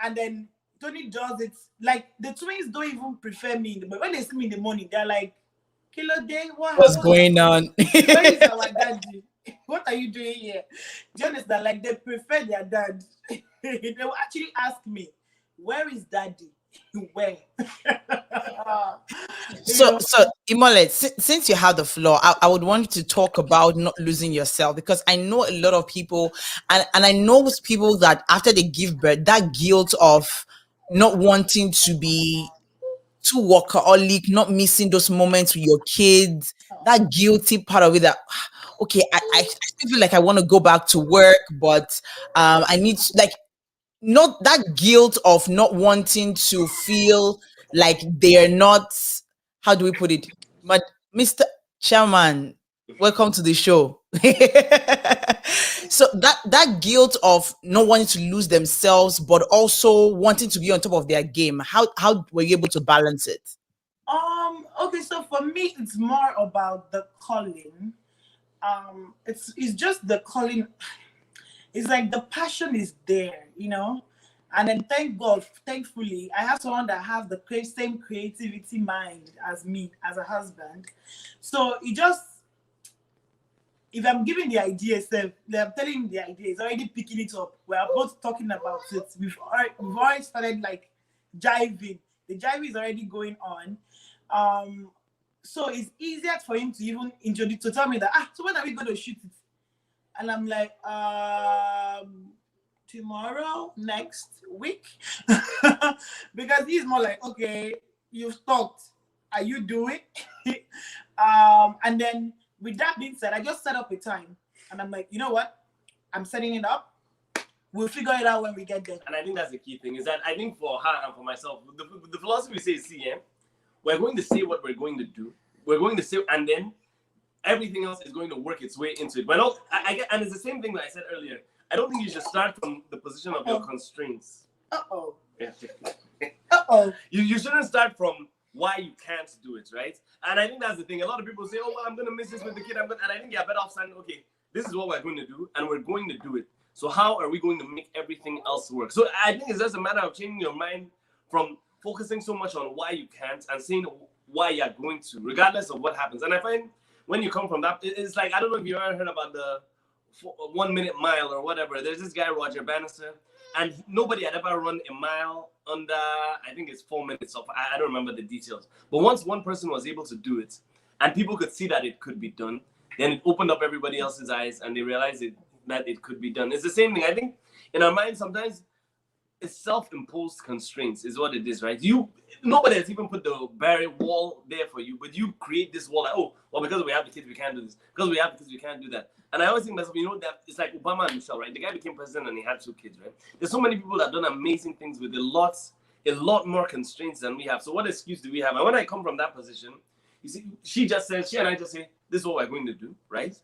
[SPEAKER 2] And then Tony does it like the twins don't even prefer me but when they see me in the morning, they're like, Kilo Day,
[SPEAKER 1] what's going on?
[SPEAKER 2] Where is our daddy? What are you doing here? Do you understand? Like they prefer their dad. They will actually ask me, where is daddy? Where?
[SPEAKER 1] So Imole, since you have the floor, I would want you to talk about not losing yourself, because I know a lot of people, and I know people that after they give birth, that guilt of not wanting to be too workaholic, not missing those moments with your kids, that guilty part of it that, okay, I still feel like I want to go back to work, but I need to, like, not that guilt of not wanting to feel like they're not, how do we put it? But Mr. Chairman, welcome to the show. So that guilt of not wanting to lose themselves, but also wanting to be on top of their game. How were you able to balance it?
[SPEAKER 2] Okay, so for me, it's more about the calling. It's just the calling. It's like the passion is there, and then thankfully, I have someone that has the same creativity mind as me as a husband. So it just, if I'm giving the idea, I'm telling him the idea, he's already picking it up. We are both talking about it. We've already started like jiving. The jive is already going on. So it's easier for him to even to tell me that, so when are we going to shoot it? And I'm like, tomorrow, next week. Because he's more like, okay, you've talked. Are you doing? And then with that being said, I just set up a time. And I'm like, you know what? I'm setting it up. We'll figure it out when we get there.
[SPEAKER 3] And I think that's the key thing, is that I think for her and for myself, the philosophy we say is, we're going to say what we're going to do. We're going to say, and then everything else is going to work its way into it. But and it's the same thing that I said earlier. I don't think you should start from the position of your constraints. Yeah. You shouldn't start from why you can't do it, right? And I think that's the thing. A lot of people say, oh, well, I'm going to miss this with the kid. And I think you're better off saying, okay, this is what we're going to do, and we're going to do it. So how are we going to make everything else work? So I think it's just a matter of changing your mind from focusing so much on why you can't and saying why you're going to, regardless of what happens. And I find when you come from that, it's like, I don't know if you ever heard about the 1 minute mile or whatever. There's this guy, Roger Bannister, and nobody had ever run a mile under, I think it's 4 minutes of, I don't remember the details. But once one person was able to do it and people could see that it could be done, then it opened up everybody else's eyes and they realized that it could be done. It's the same thing. I think in our minds, sometimes it's self-imposed constraints is what it is, right? Nobody has even put the barrier wall there for you, but you create this wall like, oh, well, because we have the kids, we can't do this. Because we have the kids, we can't do that. And I always think myself, that it's like Obama and Michelle, right? The guy became president and he had 2 kids, right? There's so many people that have done amazing things with a lot more constraints than we have. So what excuse do we have? And when I come from that position, you see, she and I just say, this is what we're going to do, right?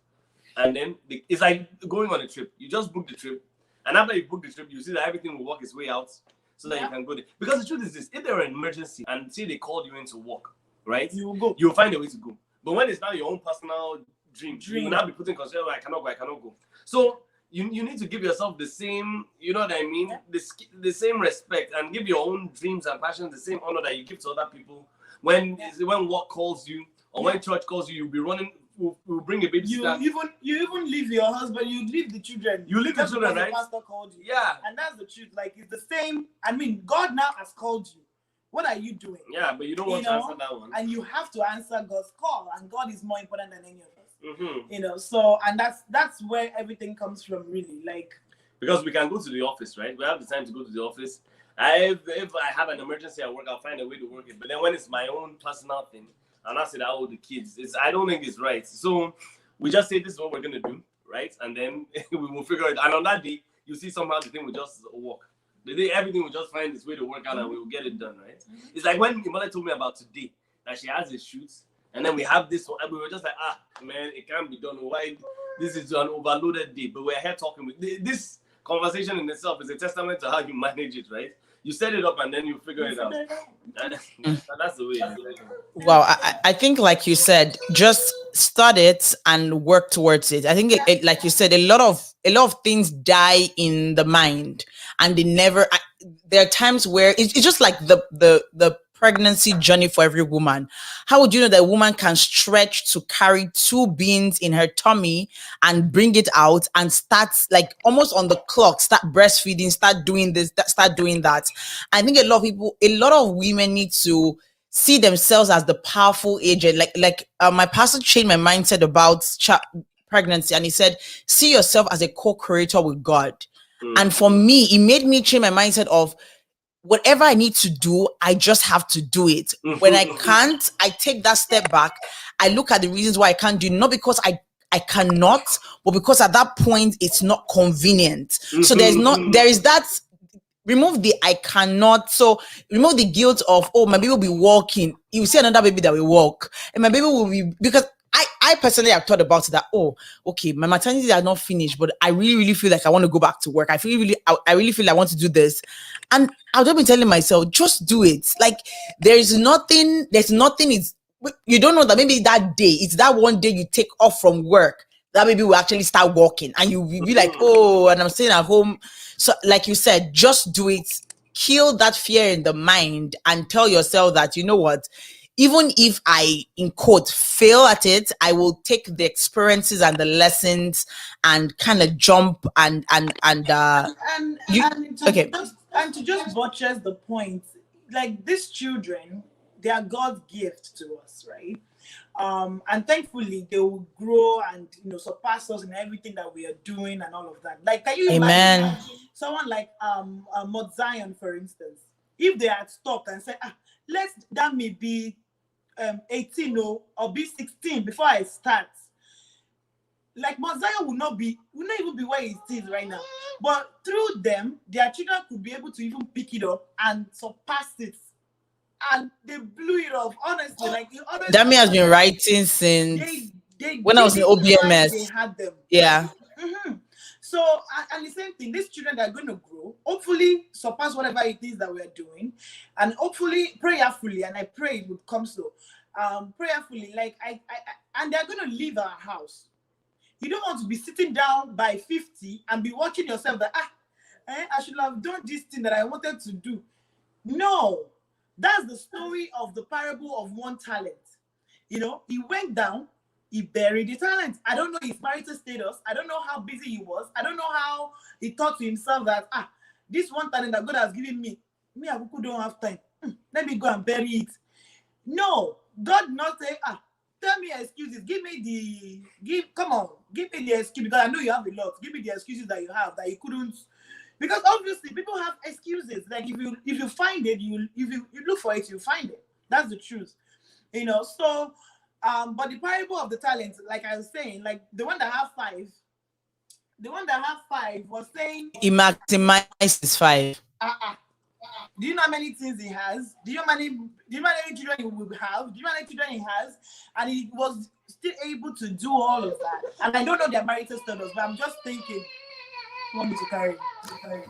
[SPEAKER 3] And then it's like going on a trip. You just book the trip. And after you book the trip, you see that everything will work its way out so that you can go there. Because the truth is this, if there were an emergency and say they called you in to work, right? You will go. You'll find a way to go. But when it's now your own personal dream. You will not be putting consideration, I cannot go. So you need to give yourself the same, you know what I mean? The same respect and give your own dreams and passions the same honor that you give to other people. When work calls you or when church calls you, you'll be running. We'll bring a baby. You even leave your husband. You leave the children. You leave the children, right? The pastor called you. Yeah, and that's the truth. Like it's the same. I mean, God now has called you. What are you doing? Yeah, but you don't want to answer that one. And you have to answer God's call, and God is more important than any of us. Mm-hmm. So and that's where everything comes from, really. Like because we can go to the office, right? We have the time to go to the office. If I have an emergency at work, I'll find a way to work it. But then when it's my own personal thing, and I say that all the kids, I don't think it's right. So we just say this is what we're gonna do, right? And then we will figure it. And on that day, you see somehow the thing will just work. The day everything will just find its way to work out, and we will get it done, right? Mm-hmm. It's like when Imole told me about today that she has a shoot, and then we have this one, and we were just like, man, it can't be done. Why? This is an overloaded day, but we're here talking with this conversation in itself is a testament to how you manage it, right? You set it up and then you figure it out. That's the way.
[SPEAKER 1] Well, I think, like you said, just start it and work towards it. I think, like you said, a lot of things die in the mind, and they never. There are times where it's just like the pregnancy journey for every woman. How would you know that a woman can stretch to carry 2 beans in her tummy and bring it out and start like almost on the clock, start breastfeeding, start doing this, start doing that? I think a lot of women need to see themselves as the powerful agent. Like my pastor changed my mindset about pregnancy, and he said, see yourself as a co-creator with God. And for me, it made me change my mindset of whatever I need to do, I just have to do it. When I can't, I take that step back. I look at the reasons why I can't do it, not because I cannot, but because at that point it's not convenient. So there is that. Remove the I cannot. So remove the guilt of, oh, my baby will be walking. You see another baby that will walk, and my baby will be, because I personally have thought about that. Oh, okay, my maternity are not finished, but I really feel like I want to go back to work. I really feel I want to do this. And I'll just be telling myself, just do it. Like there's nothing, you don't know that maybe that day, it's that one day you take off from work, that baby will actually start walking, and you will be like, oh, and I'm staying at home. So like you said, just do it. Kill that fear in the mind and tell yourself that, you know what, even if I, in quote, fail at it, I will take the experiences and the lessons and kind of jump and
[SPEAKER 2] to just buttress the point, like these children, they are God's gift to us, right? And thankfully they will grow and surpass us in everything that we are doing and all of that. Like, can you imagine someone like Mount Zion, for instance, if they had stopped and said, that may be 18 or be 16 before I start, like Mount Zion will not even be where it is right now. But through them, their children could be able to even pick it up and surpass it. And they blew it off, honestly. Like
[SPEAKER 1] Dami has been writing since when I was in OBMS.
[SPEAKER 2] They had them.
[SPEAKER 1] Yeah.
[SPEAKER 2] Mm-hmm. So, and the same thing, these children are going to grow, hopefully surpass whatever it is that we are doing, and hopefully prayerfully, and I pray it would come so prayerfully, like and they're going to leave our house. You don't want to be sitting down by 50 and be watching yourself that, I should have done this thing that I wanted to do. No, that's the story of the parable of one talent. You know, he went down, he buried the talent. I don't know his marital status. I don't know how busy he was. I don't know how he thought to himself that, this one talent that God has given me, I don't have time. Let me go and bury it. No, God not say, tell me excuses. Give me the excuse, because I know you have a lot. Give me the excuses that you have that you couldn't. Because obviously people have excuses. Like if you find it, if you look for it, you find it. That's the truth. You know, so but the parable of the talents, like I was saying, like the one that have five was saying
[SPEAKER 1] He maximized his 5.
[SPEAKER 2] do you know how many things he has? Do you know how many children he will have? Do you know how many children he has? And he was still able to do all of that. And I don't know their marital status, but I'm just thinking, want me to carry?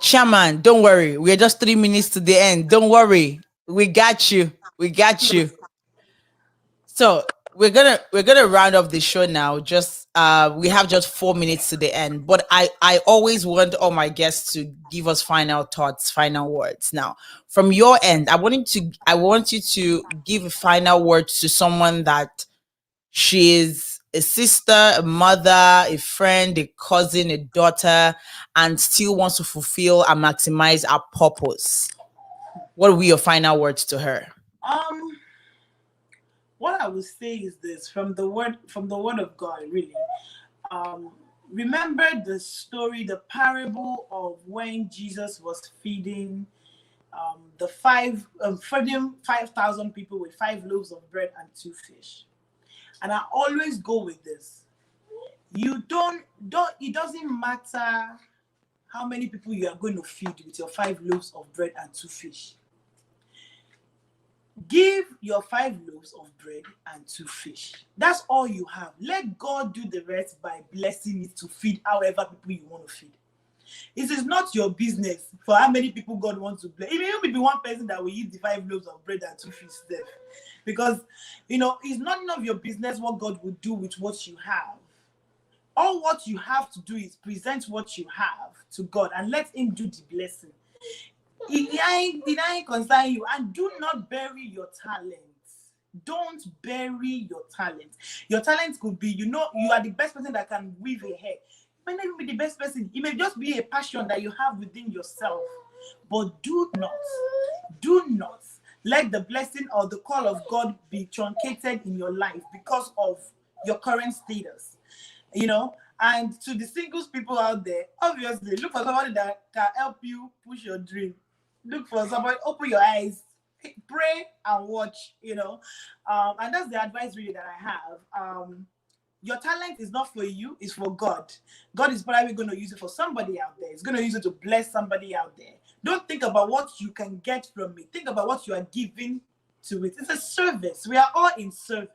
[SPEAKER 1] Chairman, don't worry. We're just 3 minutes to the end. Don't worry. We got you. We got you. So we're gonna round up the show now. Just we have just 4 minutes to the end. But I always want all my guests to give us final thoughts, final words. Now, from your end, I want you to give a final word to someone that she is a sister, a mother, a friend, a cousin, a daughter, and still wants to fulfill and maximize her purpose. What will be your final words to her?
[SPEAKER 2] What I would say is this, from the word of God, really. Remember the story, the parable of when Jesus was feeding feeding 5,000 people with 5 loaves of bread and 2 fish. And I always go with this. It doesn't matter how many people you are going to feed with your 5 loaves of bread and 2 fish. Give your 5 loaves of bread and 2 fish. That's all you have. Let God do the rest by blessing it to feed however people you want to feed. It is not your business for how many people God wants to bless. Even if it be one person that will eat the 5 loaves of bread and 2 fish there. Because, it's not none of your business what God will do with what you have. All what you have to do is present what you have to God and let Him do the blessing. It ain't concern you. And do not bury your talents. Don't bury your talent. Your talent could be, you are the best person that can weave a hair. You may not even be the best person. It may just be a passion that you have within yourself. But do not let the blessing or the call of God be truncated in your life because of your current status. And to the singles people out there, obviously, look for somebody that can help you push your dream. Look for somebody, open your eyes, pray and watch, and that's the advice really that I have. Your talent is not for you, it's for God. God is probably going to use it for somebody out there. He's going to use it to bless somebody out there. Don't think about what you can get from it. Think about what you are giving to it. It's a service. We are all in service.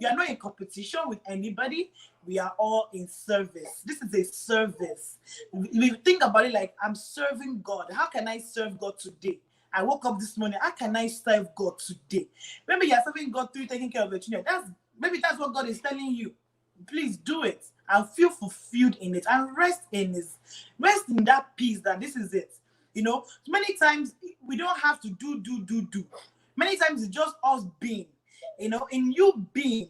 [SPEAKER 2] You are not in competition with anybody. We are all in service. This is a service. We think about it like, I'm serving God. How can I serve God today? I woke up this morning. How can I serve God today? Maybe you're serving God through taking care of your children. Maybe that's what God is telling you. Please do it and feel fulfilled in it and rest in that peace that this is it. Many times we don't have to do. Many times it's just us being. In you being,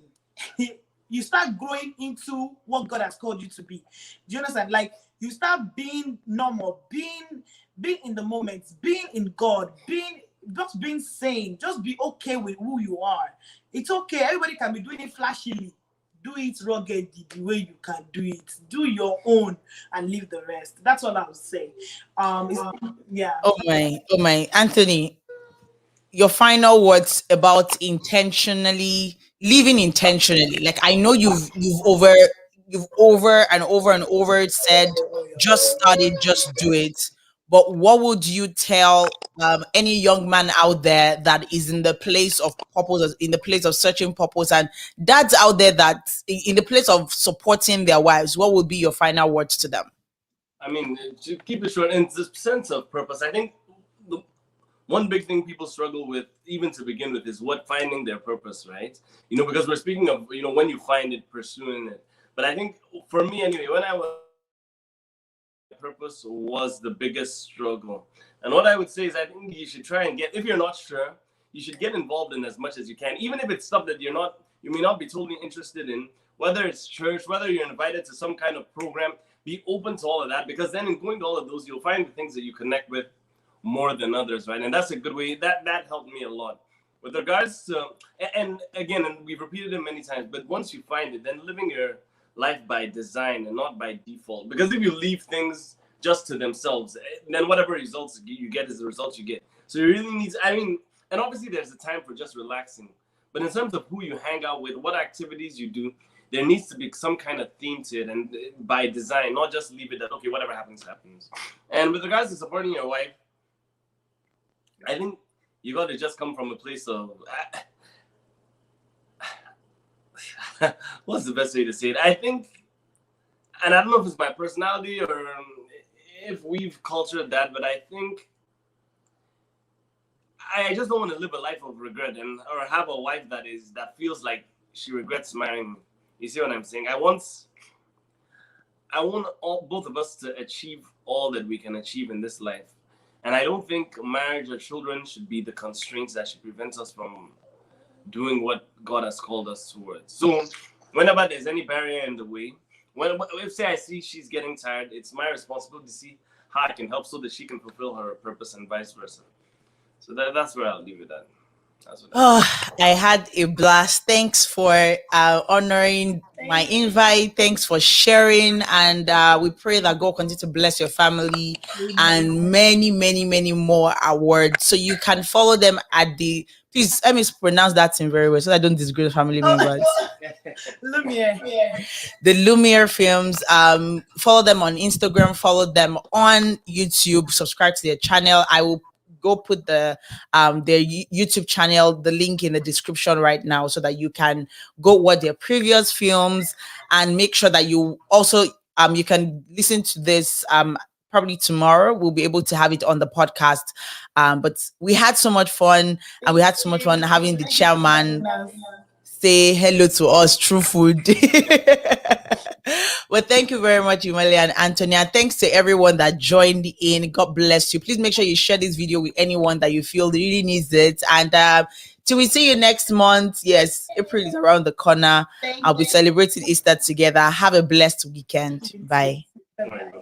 [SPEAKER 2] you start growing into what God has called you to be. Do you understand? Like, you start being normal, being in the moment, being in God, just being sane, just be okay with who you are. It's okay. Everybody can be doing it flashily. Do it ruggedly the way you can do it. Do your own and leave the rest. That's all I would say. Yeah.
[SPEAKER 1] Oh my, Anthony, your final words about intentionally living intentionally. Like, I know you've over and over said, just start it, just do it. But what would you tell any young man out there that is in the place of purpose, in the place of searching purpose, and dads out there that in the place of supporting their wives? What would be your final words to them?
[SPEAKER 3] I mean, to keep it short, in the sense of purpose, I think the one big thing people struggle with, even to begin with, is finding their purpose, right? Because we're speaking of, when you find it, pursuing it. But I think for me anyway, when I was purpose was the biggest struggle. And what I would say is I think you should try and get, if you're not sure, you should get involved in as much as you can, even if it's stuff that you may not be totally interested in, whether it's church, whether you're invited to some kind of program, be open to all of that, because then in going to all of those, you'll find the things that you connect with more than others, right? And that's a good way. That helped me a lot. With regards to, and again, and we've repeated it many times, but once you find it, then living your life by design and not by default. Because if you leave things just to themselves, then whatever results you get is the results you get. So you really need, and obviously there's a time for just relaxing. But in terms of who you hang out with, what activities you do, there needs to be some kind of theme to it, and by design, not just leave it that, okay, whatever happens, happens. And with regards to supporting your wife, I think you got to just come from a place of, what's the best way to say it? I think, and I don't know if it's my personality or if we've cultured that, but I think I just don't want to live a life of regret or have a wife that feels like she regrets marrying me. You see what I'm saying? I want both of us to achieve all that we can achieve in this life. And I don't think marriage or children should be the constraints that should prevent us from doing what God has called us towards. So whenever there's any barrier in the way, if say I see she's getting tired, it's my responsibility to see how I can help so that she can fulfill her purpose and vice versa. So that's where I'll leave it at.
[SPEAKER 1] I had a blast. Thanks for honoring my invite. Thanks for sharing. And we pray that God continue to bless your family and many, many, many more awards. So you can follow them at please let me pronounce that in very well so I don't disgrace family members.
[SPEAKER 2] Lumiere.
[SPEAKER 1] The Lumiere films. Follow them on Instagram, follow them on YouTube, subscribe to their channel. I will go put their YouTube channel, the link in the description right now, so that you can go watch their previous films and make sure that you also you can listen to this probably tomorrow. We'll be able to have it on the podcast. But we had so much fun, and we had so much fun having the chairman say hello to us through food. Well, thank you very much, Imole and Anthony. And thanks to everyone that joined in. God bless you. Please make sure you share this video with anyone that you feel really needs it. And till we see you next month. Yes, April is around the corner. I'll be celebrating Easter together. Have a blessed weekend. Bye.
[SPEAKER 3] Bye.